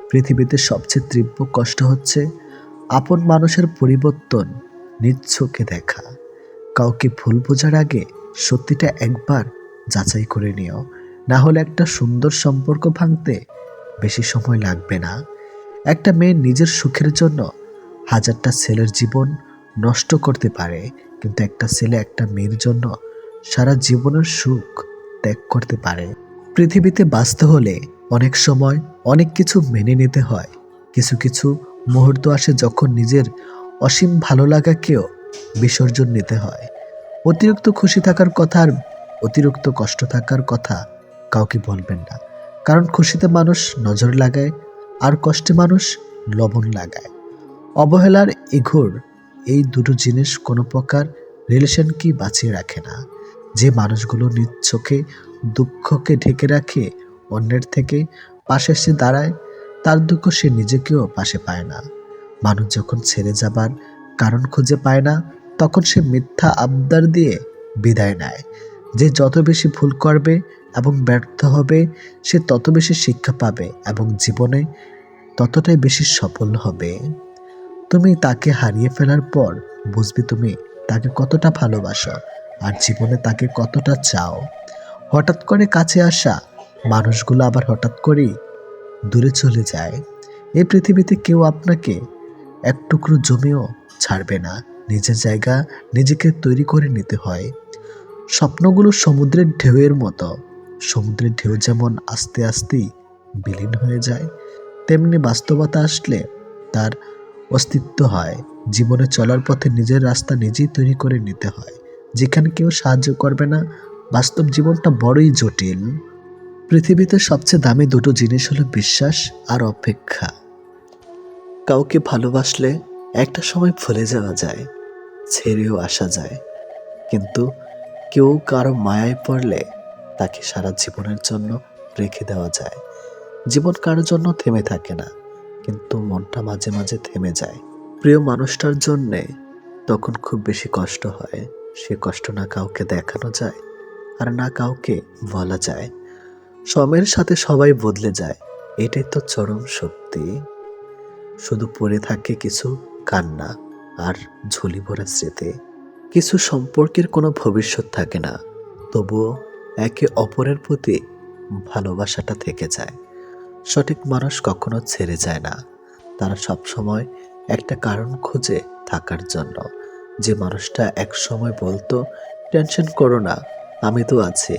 পৃথিবীতে সবচেয়ে তীব্র কষ্ট হচ্ছে আপন মানুষের পরিবর্তন নিজ চোখে দেখা। কাউকে ভুল বোঝার আগে সত্যিটা একবার যাচাই করে নিও, না হলে একটা সুন্দর সম্পর্ক ভাঙতে বেশি সময় লাগবে না। একটা মেয়ে নিজের সুখের জন্য হাজারটা ছেলের জীবন নষ্ট করতে পারে, কিন্তু একটা ছেলে একটা মেয়ের জন্য সারা জীবনের সুখ ত্যাগ করতে পারে। পৃথিবীতে বাঁচতে হলে অনেক সময় অনেক কিছু মেনে নিতে হয়। কিছু কিছু মুহূর্ত আসে যখন নিজের অসীম ভালো লাগাকেও বিসর্জন নিতে হয়। অতিরিক্ত খুশি থাকার কথা আর অতিরিক্ত কষ্ট থাকার কথা কাউকে বলবেন না, কারণ খুশিতে মানুষ নজর লাগায় আর কষ্টে মানুষ লবণ লাগায়। অবহেলার ইঘোর এই দুটো জিনিস কোনো প্রকার রিলেশনকে বাঁচিয়ে রাখে না। যে মানুষগুলো নিজ চোখে দুঃখকে ঢেকে রাখে, অন্যের থেকে পাশে এসে দাঁড়ায়, তার দুঃখ সে নিজেকেও পাশে পায় না। মানুষ যখন ছেড়ে যাবার কারণ খুঁজে পায় না, তখন সে মিথ্যা আবদার দিয়ে বিদায় নেয়। যে যত বেশি ভুল করবে এবং ব্যর্থ হবে, সে তত বেশি শিক্ষা পাবে এবং জীবনে ততটাই বেশি সফল হবে। তুমি তাকে হারিয়ে ফেলার পর বুঝবে তুমি তাকে কতটা ভালোবাসো আর জীবনে তাকে কতটা চাও। হঠাৎ করে কাছে আসা মানুষগুলো আবার হঠাৎ করেই দূরে চলে যায়। এই পৃথিবীতে কেউ আপনাকে এক টুকরো জমিও ছাড়বে না। নিজের জায়গা নিজেকে তৈরি করে নিতে হয়। স্বপ্নগুলো সমুদ্রের ঢেউয়ের মতো। সমুদ্রের ঢেউ যেমন আস্তে আস্তেই বিলীন হয়ে যায়, তেমনি বাস্তবতা আসলে তার অস্তিত্ব হয়। জীবনে চলার পথে নিজের রাস্তা নিজেই তৈরি করে নিতে হয়, যেখানে কেউ সাহায্য করবে না। বাস্তব জীবনটা বড়ই জটিল। পৃথিবীতে সবচেয়ে দামি দুটো জিনিস হলো বিশ্বাস আর অপেক্ষা। কাউকে ভালোবাসলে একটা সময় ভুলে যাওয়া যায়, ছেড়েও আসা যায়, কিন্তু কেউ কারো মায়ায় পড়লে তাকে সারা জীবনের জন্য রেখে দেওয়া যায়। জীবন কারোর জন্য থেমে থাকে না, কিন্তু মনটা মাঝে মাঝে থেমে যায়। প্রিয় মানুষটার জন্যে তখন খুব বেশি কষ্ট হয়। সে কষ্ট না কাউকে দেখানো যায়, আর না কাউকে বলা যায়। সময়ের সাথে সবাই বদলে যায়, এটাই তো চরম সত্যি। শুধু পড়ে থাকে কিছু কান্না আর ঝুলি ভরা স্মৃতি। কিছু সম্পর্কের কোনো ভবিষ্যৎ থাকে না, তবুও একে অপরের প্রতি ভালোবাসাটা থেকে যায়। সঠিক মানুষ কখনো ছেড়ে যায় না, তারা সবসময় একটা কারণ খুঁজে থাকার জন্য। যে মানুষটা এক সময় বলতো টেনশন করো না, আমি তো আছি,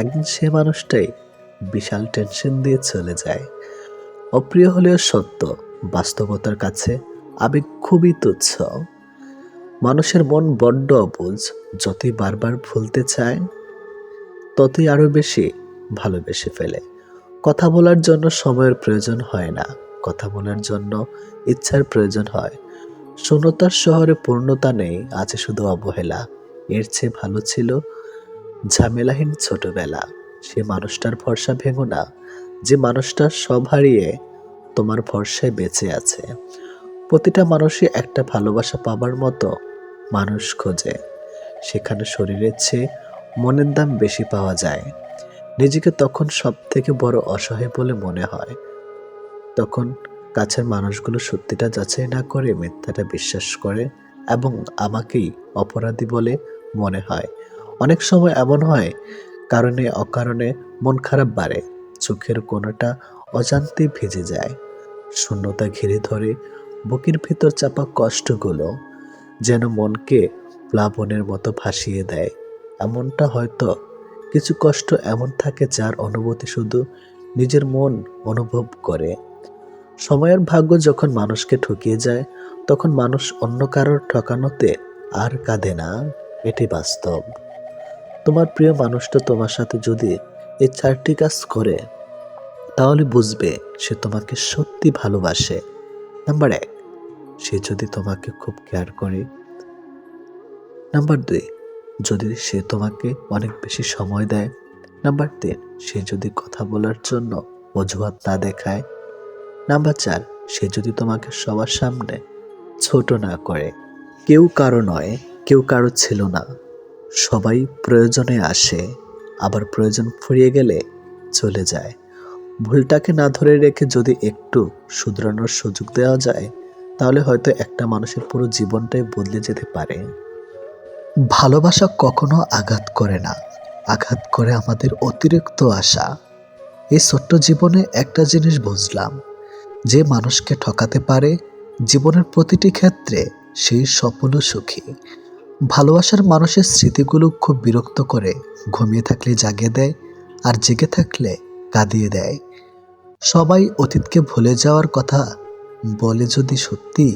একদিন সে মানুষটাই বিশাল টেনশন দিয়ে চলে যায়। অপ্রিয় হলেও সত্য, বাস্তবতার কাছে আবেগ খুবই তুচ্ছ। মানুষের মন বড্ড অবুঝ, যতই বারবার ভুলতে চায় ততই আরো বেশি ভালোবেসে ফেলে। কথা বলার জন্য সময়ের প্রয়োজন হয় না, কথা বলার জন্য ইচ্ছার প্রয়োজন হয়। শূন্যতার শহরে পূর্ণতা নেই, আছে শুধু অবহেলা। এর চেয়ে ভালো ছিল ঝামেলাহীন ছোটবেলা। সে মানুষটার ভরসা ভেঙো না, যে মানুষটা সব হারিয়ে তোমার ভরসায় বেঁচে আছে। প্রতিটা মানুষই একটা ভালোবাসা পাবার মতো মানুষ খোঁজে, সেখানে শরীরের চেয়ে মনের দাম বেশি পাওয়া যায়। নিজেকে তখন সব থেকে বড় অসহায় বলে মনে হয়। তখন কাছের মানুষগুলো সত্যিটা যাচাই না করে মিথ্যাটা বিশ্বাস করে, এবং আমাকেই অপরাধী বলে মনে হয়। অনেক সময় এমন হয়, কারণে অকারণে মন খারাপ বাড়ে, চোখের কোণাটা অজান্তে ভিজে যায়, শূন্যতা ঘিরে ধরে বুকের ভিতর চাপা কষ্টগুলো যেন মনকে প্লাবনের মতো ভাসিয়ে দেয়। এমনটা হয়তো কিছু কষ্ট এমন থাকে যার অনুভূতি শুধু নিজের মন অনুভব করে। সময়ের ভাগ্য যখন মানুষকে ঠকিয়ে যায়, তখন মানুষ অন্য কারোর ঠকানোতে আর কাঁদে না, এটি বাস্তব। তোমার প্রিয় মানুষটা তোমার সাথে যদি এই 4টি কাজ করে, তাহলে বুঝবে সে তোমাকে সত্যি ভালোবাসে। নাম্বার 1, সে যদি তোমাকে খুব কেয়ার করে। নাম্বার 2, যদি সে তোমাকে অনেক বেশি সময় দেয়। নাম্বার 3, সে যদি কথা বলার জন্য অজুহাত না দেখায়। নাম্বার 4, সে যদি তোমাকে সবার সামনে ছোট না করে। কেউ কারো নয়, কেউ কারো ছিল না। সবাই প্রয়োজনে আসে, আবার প্রয়োজন ফুরিয়ে গেলে চলে যায়। ভুলটাকে না ধরে রেখে যদি একটু শুধরানোর সুযোগ দেওয়া যায়, তাহলে হয়তো একটা মানুষের পুরো জীবনটাই বদলে যেতে পারে। ভালোবাসা কখনো আঘাত করে না, আঘাত করে আমাদের অতিরিক্ত আশা। এই ছোট্ট জীবনে একটা জিনিস বুঝলাম, যে মানুষকে ঠকাতে পারে জীবনের প্রতিটি ক্ষেত্রে সেই সফল ও সুখী। ভালোবাসার মানুষের স্মৃতিগুলো খুব বিরক্ত করে, ঘুমিয়ে থাকলে জাগিয়ে দেয়, আর জেগে থাকলে কাঁদিয়ে দেয়। সবাই অতীতকে ভুলে যাওয়ার কথা বলে, যদি সত্যি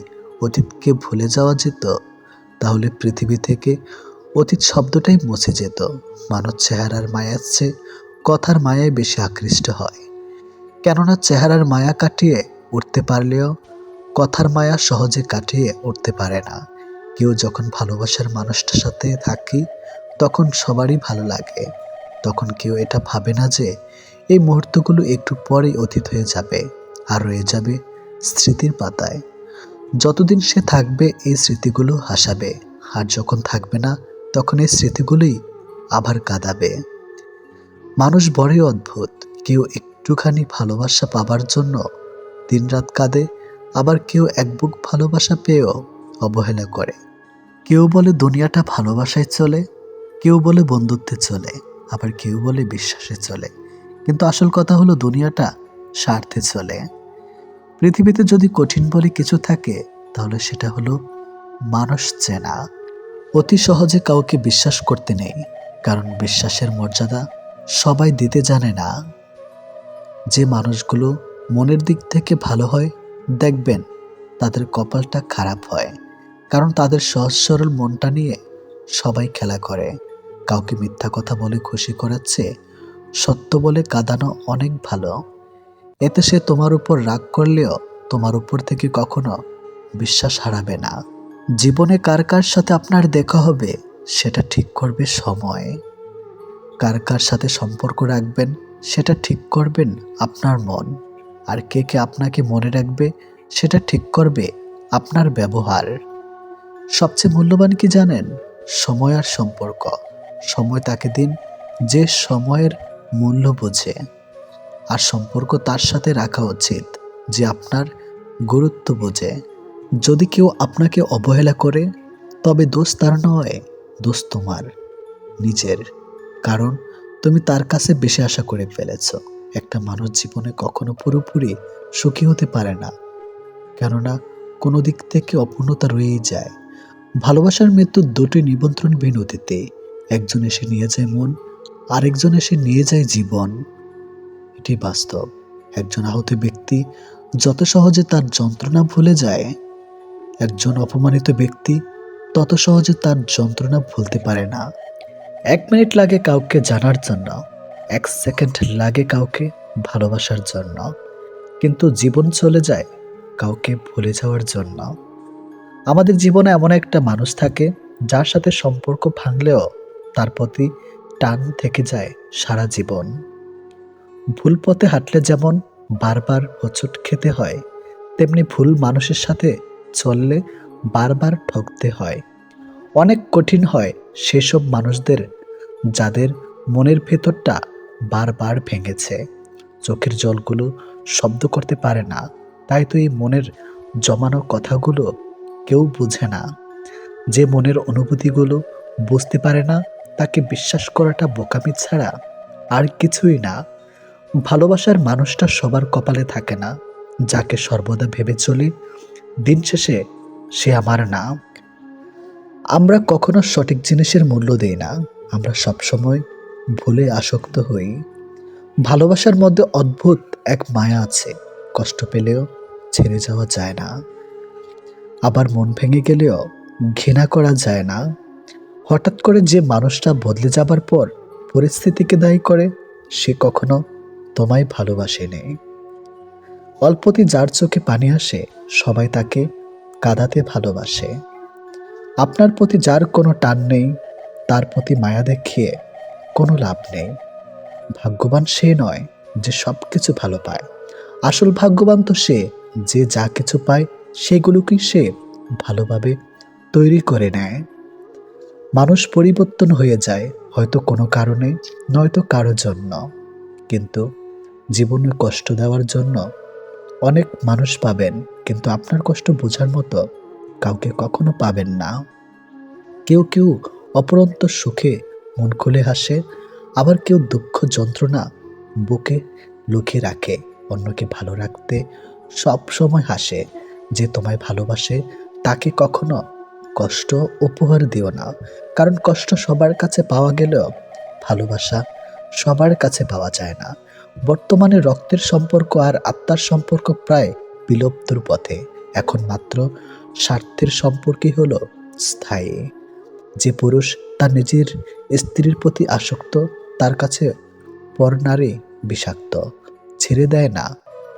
অতীতকে ভুলে যাওয়া যেত, তাহলে পৃথিবী থেকে অতীত শব্দটাই মুছে যেত। মানুষ চেহারার মায়ার চেয়ে কথার মায়ায় বেশি আকৃষ্ট হয়, কেননা চেহারার মায়া কাটিয়ে উঠতে পারলেও কথার মায়া সহজে কাটিয়ে উঠতে পারে না। কেউ যখন ভালোবাসার মানুষটার সাথে থাকি, তখন সবারই ভালো লাগে। তখন কেউ এটা ভাবে না যে এই মুহূর্তগুলো একটু পরেই অতীত হয়ে যাবে, আর রয়ে যাবে স্মৃতির পাতায়। যতদিন সে থাকবে এই স্মৃতিগুলো হাসাবে, আর যখন থাকবে না, তখন এই স্মৃতিগুলোই আবার কাঁদাবে। মানুষ বড়ই অদ্ভুত, কেউ একটুখানি ভালোবাসা পাবার জন্য দিনরাত কাঁদে, আবার কেউ এক বুক ভালোবাসা পেয়েও অবহেলা করে। কেউ বলে দুনিয়াটা ভালোবাসায় চলে, কেউ বলে বন্ধুত্বে চলে, আবার কেউ বলে বিশ্বাসে চলে। কিন্তু আসল কথা হলো দুনিয়াটা স্বার্থে চলে। পৃথিবীতে যদি কঠিন বলে কিছু থাকে, তাহলে সেটা হলো মানুষ চেনা। অতি সহজে কাউকে বিশ্বাস করতে নেই, কারণ বিশ্বাসের মর্যাদা সবাই দিতে জানে না। যে মানুষগুলো মনের দিক থেকে ভালো হয়, দেখবেন তাদের কপালটা খারাপ হয়, কারণ তাদের সহজ সরল মনটা নিয়ে সবাই খেলা করে। কাউকে মিথ্যা কথা বলে খুশি করাচ্ছে সত্য বলে কাঁদানো অনেক ভালো। এতে সে তোমার উপর রাগ করলেও তোমার উপর থেকে কখনো বিশ্বাস হারাবে না। জীবনে কার কার সাথে আপনার দেখা হবে সেটা ঠিক করবে সময়। কার কার সাথে সম্পর্ক রাখবেন সেটা ঠিক করবেন আপনার মন। আর কে কে আপনাকে মনে রাখবে সেটা ঠিক করবে আপনার ব্যবহার। সবচেয়ে মূল্যবান কি জানেন? সময় আর সম্পর্ক। সময় তাকে দিন যে সময়ের মূল্য বোঝে, আর সম্পর্ক তার সাথে রাখা উচিত যে আপনার গুরুত্ব বোঝে। যদি কেউ আপনাকে অবহেলা করে তবে দোষ তার নয়, দোষ তোমার নিজের। কারণ তুমি তার কাছে বেশি আশা করে ফেলেছ। একটা মানুষ জীবনে কখনো পুরোপুরি সুখী হতে পারে না, কেননা কোনো দিক থেকে অপূর্ণতা রয়েই যায়। ভালোবাসার মৃত্যু দুটি নিমন্ত্রণবিহীন অতিথি। একজন এসে নিয়ে যায় মন, আরেকজন এসে নিয়ে যায় জীবন। এটি বাস্তব। একজন আহত ব্যক্তি যত সহজে তার যন্ত্রণা ভুলে যায়, একজন অপমানিত ব্যক্তি তত সহজে তার যন্ত্রণা ভুলতে পারে না। 1 মিনিট লাগে কাউকে জানার জন্য, 1 সেকেন্ড লাগে কাউকে ভালোবাসার জন্য, কিন্তু জীবন চলে যায় কাউকে ভুলে যাওয়ার জন্য। আমাদের জীবনে এমন একটা মানুষ থাকে যার সাথে সম্পর্ক ভাঙলেও তার প্রতি টান থেকে যায় সারা জীবন। ভুল পথে হাঁটলে যেমন বারবার হোঁচট খেতে হয়, তেমনি ভুল মানুষের সাথে চললে বারবার ঠকতে হয়। অনেক কঠিন হয় সেসব মানুষদের যাদের মনের ভেতরটা বারবার ভেঙেছে। চোখের জলগুলো শব্দ করতে পারে না, তাই তো এই মনের জমানো কথাগুলো কেউ বুঝে না। যে মনের অনুভূতিগুলো বুঝতে পারে না তাকে বিশ্বাস করাটা বোকামি ছাড়া আর কিছুই না। ভালোবাসার মানুষটা সবার কপালে থাকে না। যাকে সর্বদা ভেবে চলি দিন শেষে সে আমার না। আমরা কখনো সঠিক জিনিসের মূল্য দেই না, আমরা সবসময় ভুলে আসক্ত হই। ভালোবাসার মধ্যে অদ্ভুত এক মায়া আছে, কষ্ট পেলেও ছেড়ে যাওয়া যায় না, আবার মন ভেঙে গেলেও ঘৃণা করা যায় না। হঠাৎ করে যে মানুষটা বদলে যাবার পর পরিস্থিতিকে দায়ী করে, সে কখনো তোমায় ভালোবাসেনি। অল্পতে যার চোখে পানি আসে সবাই তাকে কাঁদাতে ভালোবাসে। আপনার প্রতি যার কোনো টান নেই তার প্রতি মায়া দেখিয়ে কোনো লাভ নেই। ভাগ্যবান সে নয় যে সব কিছু ভালো পায়, আসল ভাগ্যবান তো সে যে যা কিছু পায় সেগুলোকেই সে ভালোভাবে তৈরি করে নেয়। মানুষ পরিবর্তন হয়ে যায়, হয়তো কোনো কারণে, নয়তো কারো জন্য, কিন্তু জীবনে কষ্ট দেওয়ার জন্য অনেক মানুষ পাবেন, কিন্তু আপনার কষ্ট বোঝার মতো কাউকে কখনো পাবেন না। কেউ কেউ অপরন্ত সুখে মন খুলে হাসে, আবার কেউ দুঃখ যন্ত্রণা বুকে লুকিয়ে রাখে। অন্যকে ভালো রাখতে সব সময় হাসে। যে তোমায় ভালোবাসে তাকে কখনো কষ্ট উপহার দিও না, কারণ কষ্ট সবার কাছে পাওয়া গেলেও ভালোবাসা সবার কাছে পাওয়া যায় না। বর্তমানে রক্তের সম্পর্ক আর আত্মার সম্পর্ক প্রায় বিলুপ্তর পথে। এখন মাত্র স্বার্থের সম্পর্কই হলো স্থায়ী। যে পুরুষ তার নিজের স্ত্রীর প্রতি আসক্ত তার কাছে পরনারী বিষাক্ত। ছেড়ে দেয় না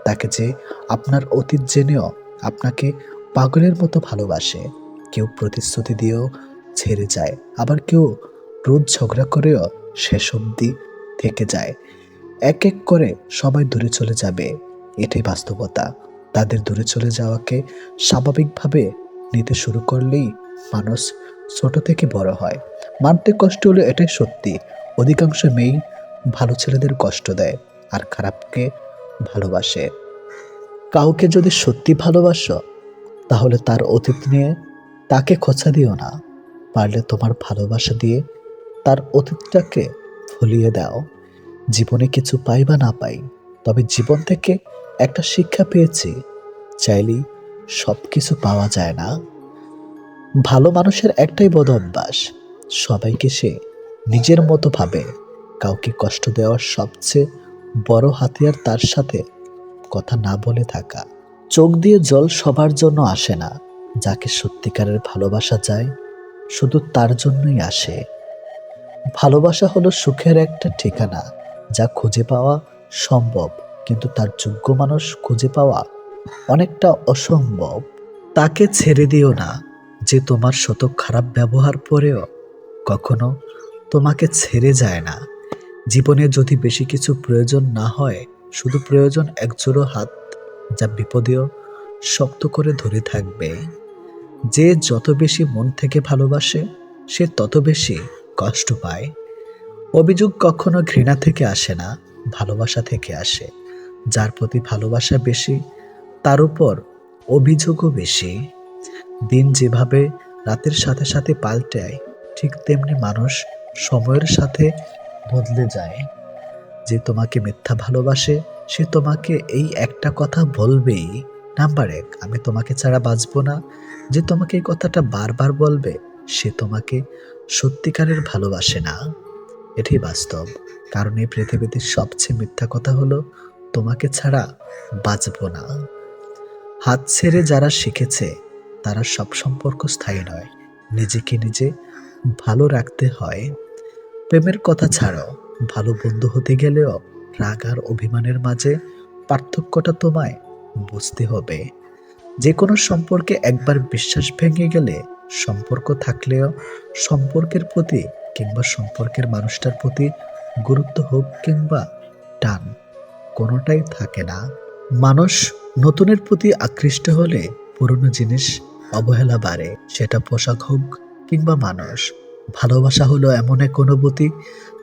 তাকে যে আপনার অতীত জেনেও আপনাকে পাগলের মতো ভালোবাসে। কেউ প্রতিশ্রুতি দিয়েও ছেড়ে যায়, আবার কেউ রোজ ঝগড়া করেও শেষ অবধি থেকে যায়। এক এক করে সবাই দূরে চলে যাবে, এটাই বাস্তবতা। তাদের দূরে চলে যাওয়াকে স্বাভাবিকভাবে নিতে শুরু করলেই মানুষ ছোট থেকে বড় হয়। মানতে কষ্ট হলে এটাই সত্যি, অধিকাংশ মেয়েই ভালো ছেলেদের কষ্ট দেয় আর খারাপকে ভালোবাসে। কাউকে যদি সত্যি ভালোবাসো তাহলে তার অতীত নিয়ে তাকে খোঁচা দিও না, পারলে তোমার ভালোবাসা দিয়ে তার অতীতটাকে ভুলিয়ে দাও। জীবনে কিছু পাই বা না পাই, তবে জীবন থেকে একটা শিক্ষা পেয়েছি, চাইলেই সব কিছু পাওয়া যায় না। ভালো মানুষের একটাই বদ অভ্যাস, সবাইকে সে নিজের মতো ভাবে। কাউকে কষ্ট দেওয়ার সবচেয়ে বড় হাতিয়ার তার সাথে কথা না বলে থাকা। চোখ দিয়ে জল সবার জন্য আসে না, যাকে সত্যিকারের ভালোবাসা যায় শুধু তার জন্যই আসে। ভালোবাসা হলো সুখের একটা ঠিকানা, যা খুঁজে পাওয়া সম্ভব, কিন্তু তার যোগ্য মানুষ খুঁজে পাওয়া অনেকটা অসম্ভব। তাকে ছেড়ে দিও না যে তোমার শত খারাপ ব্যবহার পরেও কখনো তোমাকে ছেড়ে যায় না। জীবনে যদি বেশি কিছু প্রয়োজন না হয়, শুধু প্রয়োজন একজোড়ো হাত, যা বিপদেও শক্ত করে ধরে থাকবে। যে যত বেশি মন থেকে ভালোবাসে, সে তত বেশি কষ্ট পায়। অভিযোগ কখনো ঘৃণা থেকে আসে না, ভালোবাসা থেকে আসে। যার প্রতি ভালোবাসা বেশি, তার উপর অভিযোগও বেশি। দিন যেভাবে রাতের সাথে সাথে পাল্টায়, ঠিক তেমনি মানুষ সময়ের সাথে বদলে যায়। যে তোমাকে মিথ্যা ভালোবাসে, সে তোমাকে এই একটা কথা বলবেই, নাম্বার এক, আমি তোমাকে ছাড়া বাঁচবো না। যে তোমাকে এই কথাটা বারবার বলবে, সে তোমাকে সত্যিকারের ভালোবাসে না। এটাই বাস্তব। কারণ এই পৃথিবীতে সবচেয়ে মিথ্যা কথা হলো, তোমাকে ছাড়া বাঁচবো না। হাত ছেড়ে যারা শিখেছে, তারা সব সম্পর্ক স্থায়ী নয়। নিজেকে নিজে ভালো রাখতে হয়। প্রেমের কথা ছাড়াও, ভালো বন্ধু হতে গেলেও রাগ আর অভিমানের মাঝে পার্থক্যটা তোমায় বুঝতে হবে। যে কোনো সম্পর্কে একবার বিশ্বাস ভেঙে গেলে, সম্পর্ক থাকলেও সম্পর্কের প্রতি কিংবা সম্পর্কের মানুষটার প্রতি গুরুত্ব হোক কিংবা টান, কোনোটাই থাকে না। মানুষ নতুনের প্রতি আকৃষ্ট হলে পুরনো জিনিস অবহেলা বাড়ে, সেটা পোশাক হোক কিংবা মানুষ। ভালোবাসা হলো এমন এক অনুভূতি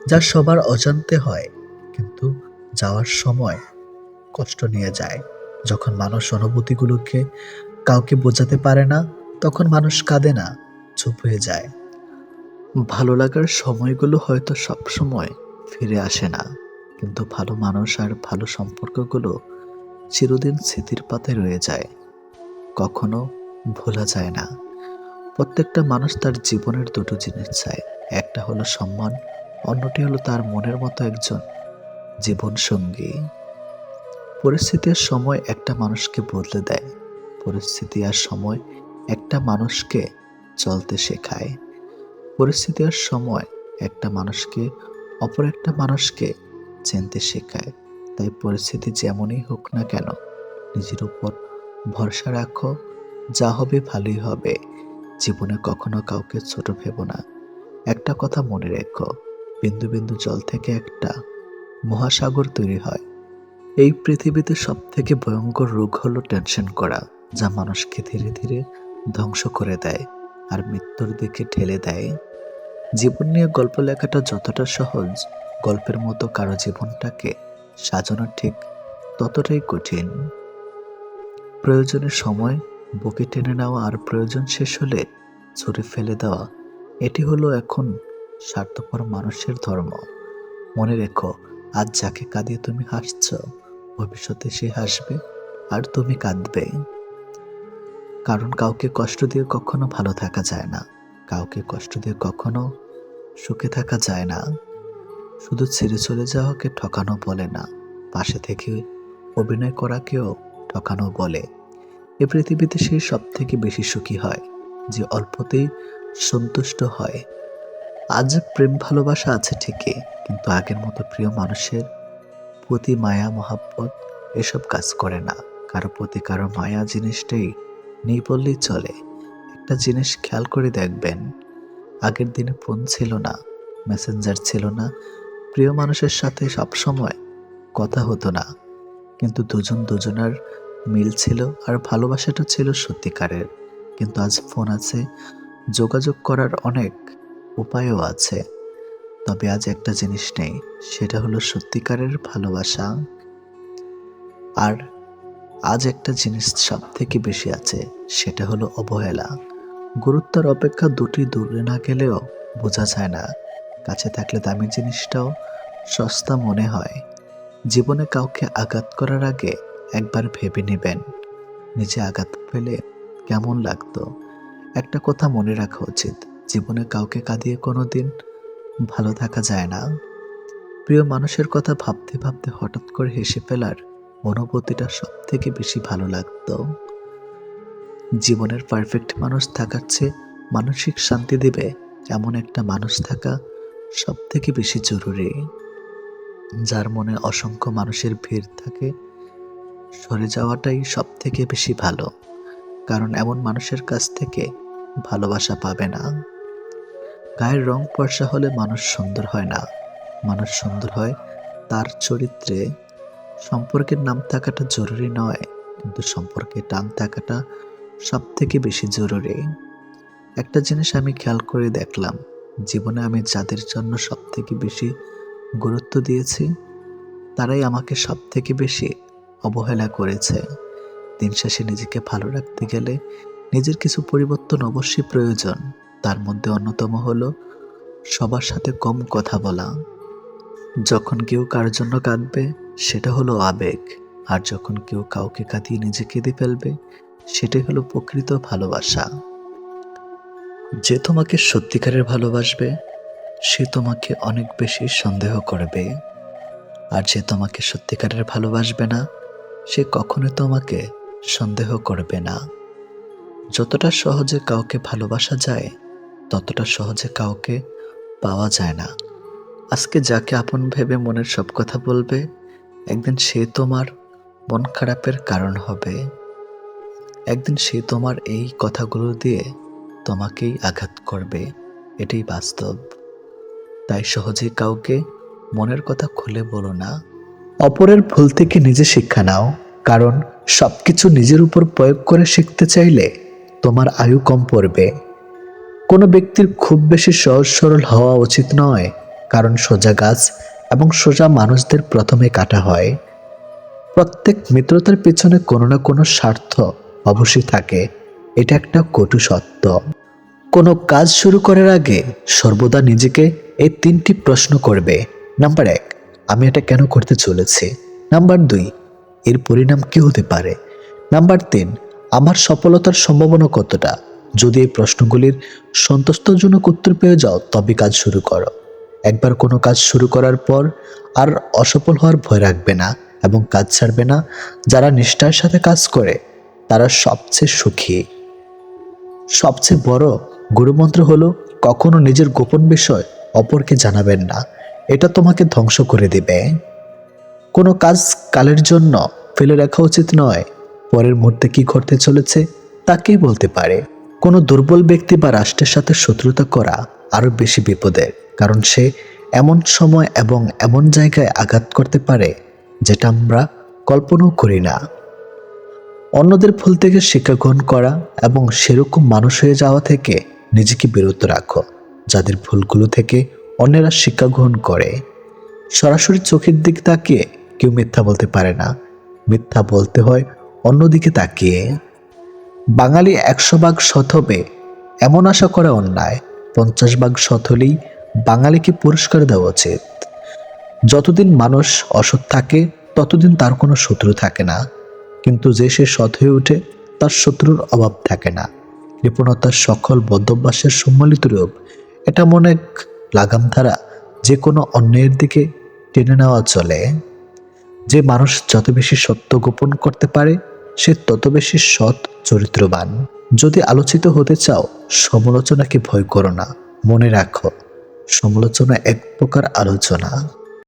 যা সবার অজান্তে হয়, কিন্তু যাওয়ার সময় কষ্ট নিয়ে যায়। যখন মানুষ অনুভূতিগুলোকে কাউকে বোঝাতে পারে না, তখন মানুষ কাঁদে না, চুপ হয়ে যায়। ভালো লাগার সময়গুলো হয়তো সব সময় ফিরে আসে না, কিন্তু ভালো মানুষ আর ভালো সম্পর্কগুলো চিরদিন স্মৃতির পাতায় রয়ে যায়, কখনো ভোলা যায় না। প্রত্যেকটা মানুষ তার জীবনের দুটো জিনিস চায়, একটা হলো সম্মান, অন্যটি হলো তার মনের মতো একজন জীবন সঙ্গী। পরিস্থিতির সময় একটা মানুষকে বদলে দেয়, পরিস্থিতি আর সময় একটা মানুষকে চলতে শেখায়। পরিস্থিতি আর সময় একটা মানুষকে অপর একটা মানুষকে চিনতে শেখায়। তাই পরিস্থিতি যেমনই হোক না কেন, নিজের উপর ভরসা রাখো, যা হবে ভালোই হবে। জীবনে কখনো কাউকে ছোট ভেবো না। একটা কথা মনে রেখো, বিন্দু বিন্দু জল থেকে একটা মহাসাগর তৈরি হয়। এই পৃথিবীতে সব থেকে ভয়ঙ্কর রোগ হলো টেনশন করা, যা মানুষকে ধীরে ধীরে ধ্বংস করে দেয় আর মৃত্যুর দিকে ঠেলে দেয়। জীবন নিয়ে গল্প লেখাটা যতটা সহজ, গল্পের মতো কারো জীবনটাকে সাজানো ঠিক ততটাই কঠিন। প্রয়োজনের সময় বুকে টেনে নেওয়া আর প্রয়োজন শেষ হলে ছুঁড়ে ফেলে দেওয়া, এটি হলো এখন স্বার্থপর মানুষের ধর্ম। মনে রেখো, আজ যাকে কাঁদিয়ে তুমি হাসছ, ভবিষ্যতে সে হাসবে আর তুমি কাঁদবে। কারণ কাউকে কষ্ট দিয়ে কখনো ভালো থাকা যায় না, কাউকে কষ্ট দিয়ে কখনো সুখে থাকা যায় না। শুধু ছেড়ে চলে যাওয়াকে ঠকানো বলে না, পাশে থেকে অভিনয় করাকেও ঠকানো বলে। এ পৃথিবীতে সে সব থেকে বেশি সুখী হয় যে অল্পতেই সন্তুষ্ট হয়। আজ প্রেম ভালোবাসা আছে ঠিকই, কিন্তু আগের মতো প্রিয় মানুষের প্রতি মায়া মহাব্বত এসব কাজ করে না। কারো প্রতি কারো মায়া জিনিসটাই নেই বললেই চলে। একটা জিনিস খেয়াল করে দেখবেন, আগের দিনে ফোন ছিল না, মেসেঞ্জার ছিল না, প্রিয় মানুষের সাথে সবসময় কথা হতো না, কিন্তু দুজন দুজনার মিল ছিল আর ভালোবাসাটা ছিল সত্যিকারের। কিন্তু আজ ফোন আছে, যোগাযোগ করার অনেক উপায়ও আছে, তবে আজ একটা জিনিস নেই, সেটা হলো সত্যিকারের ভালোবাসা। আর আজ একটা জিনিস সব থেকে বেশি আছে, সেটা হলো অবহেলা। গুরুত্বের অপেক্ষা দুটি দূরে না গেলেও বোঝা যায় না, কাছে থাকলে দামি জিনিসটাও সস্তা মনে হয়। জীবনে কাউকে আঘাত করার আগে একবার ভেবে নেবেন, নিজে আঘাত পেলে কেমন লাগতো। একটা কথা মনে রাখা উচিত, জীবনে কাউকে কাঁদিয়ে কোনোদিন ভালো থাকা যায় না। প্রিয় মানুষের কথা ভাবতে ভাবতে হঠাৎ করে হেসে ফেলার অনুভূতিটা সব থেকে বেশি ভালো লাগতো। জীবনের পারফেক্ট মানুষ থাকার চেয়ে মানসিক শান্তি দেবে এমন একটা মানুষ থাকা সব থেকে বেশি জরুরি। যার মনে অসংখ্য মানুষের ভিড় থাকে, সরে যাওয়াটাই সব থেকে বেশি ভালো, কারণ এমন মানুষের কাছ থেকে ভালোবাসা পাবে না। গায়ের রং ফর্সা হলে মানুষ সুন্দর হয় না, মানুষ সুন্দর হয় তার চরিত্রে। সম্পর্কের নাম থাকাটা জরুরি নয়, কিন্তু সম্পর্কে টান থাকাটা সব থেকে বেশি জরুরি। একটা জিনিস আমি খেয়াল করে দেখলাম, জীবনে আমি যাদের জন্য সব থেকে বেশি গুরুত্ব দিয়েছি তারাই আমাকে সব থেকে বেশি অবহেলা করেছে। দিন শেষে নিজেকে ভালো রাখতে গেলে নিজের কিছু পরিবর্তন অবশ্যই প্রয়োজন। তার মধ্যে অন্যতম হলো সবার সাথে কম কথা বলা। যখন কেউ কার জন্য কাঁদবে সেটা হলো আবেগ, আর যখন কেউ কাউকে কাঁদিয়ে নিজে কেঁদে ফেলবে সেটাই হলো প্রকৃত ভালোবাসা। যে তোমাকে সত্যিকারের ভালোবাসবে সে তোমাকে অনেক বেশি সন্দেহ করবে, আর যে তোমাকে সত্যিকারের ভালোবাসবে না সে কখনো তোমাকে সন্দেহ করবে না। যতটা সহজে কাউকে ভালোবাসা যায় ততটা সহজে কাউকে পাওয়া যায় না। আজকে যাকে আপন ভেবে মনের সব কথা বলবে, একদিন সে তোমার মন খারাপের কারণ হবে। একদিন সে তোমার এই কথাগুলো দিয়ে তোমাকেই আঘাত করবে, এটাই বাস্তব। তাই সহজেই কাউকে মনের কথা খুলে বলো না। অপরের ভুল থেকে নিজে শিক্ষা নাও, কারণ সবকিছু নিজের উপর প্রয়োগ করে শিখতে চাইলে তোমার আয়ু কম পড়বে। কোনো ব্যক্তির খুব বেশি সহজ সরল হওয়া উচিত নয়, কারণ সোজা গাছ এবং সোজা মানুষদের প্রথমে কাটা হয়। প্রত্যেক মিত্রতার পেছনে কোনো না কোনো স্বার্থ অবশ্যই থাকে, এটা একটা কটু সত্য। কোনো কাজ শুরু করার আগে সর্বদা নিজেকে এই 3টি প্রশ্ন করবে। নাম্বার 1, আমি এটা কেন করতে চলেছি? নাম্বার 2, এর পরিণাম কি হতে পারে? নাম্বার 3, আমার সফলতার সম্ভাবনা কতটা? যদি এই প্রশ্নগুলির সন্তুষ্টজনক উত্তর পেয়ে যাও তবে কাজ শুরু করো। একবার কোনো কাজ শুরু করার পর আর অসফল হওয়ার ভয় রাখবে না এবং কাজ ছাড়বে না। যারা নিষ্ঠার সাথে কাজ করে তারা সবচেয়ে সুখী। সবচেয়ে বড় গুরুমন্ত্র হলো কখনো নিজের গোপন বিষয় অপরকে জানাবেন না, এটা তোমাকে ধ্বংস করে দেবে। কোনো কাজ কালের জন্য ফেলে রাখা উচিত নয়, পরের মুহূর্তে কি ঘটতে চলেছে তাকেই বলতে পারে। কোনো দুর্বল ব্যক্তি বা রাষ্ট্রের সাথে শত্রুতা করা আরো বেশি বিপদের, কারণ সে এমন সময় এবং এমন জায়গায় আঘাত করতে পারে যেটা আমরা কল্পনাও করি না। অন্যদের ভুল থেকে শিক্ষা গ্রহণ করা এবং সেরকম মানুষ হয়ে যাওয়া থেকে নিজেকে বিরত রাখো যাদের ভুলগুলো থেকে অন্যেরা শিক্ষা গ্রহণ করে। সরাসরি চোখের দিক তাকিয়ে কেউ মিথ্যা বলতে পারে না, মিথ্যা বলতে হয় অন্যদিকে তাকিয়ে। বাঙালি 100 ভাগ সৎ হবে এমন আশা করা অন্যায়, 50 ভাগ সৎ হলেই বাঙালিকে পুরস্কার দেওয়া উচিত। যতদিন মানুষ অসৎ থাকে ততদিন তার কোনো শত্রু থাকে না, কিন্তু যে সে সৎ হয়ে ওঠে তার শত্রুর অভাব থাকে না। কৃপণতার সকল বদ্ধভ্যাসের সম্মিলিত রূপ, এটা মনে এক লাগাম ধারা, যে কোনো অন্যায়ের দিকে টেনে নেওয়া চলে। যে মানুষ যত বেশি সত্য গোপন করতে পারে সে তত বেশি সৎ চরিত্রবান। যদি আলোচিত হতে চাও সমালোচনাকে ভয় করো না, মনে রাখো সমালোচনা এক প্রকার আলোচনা।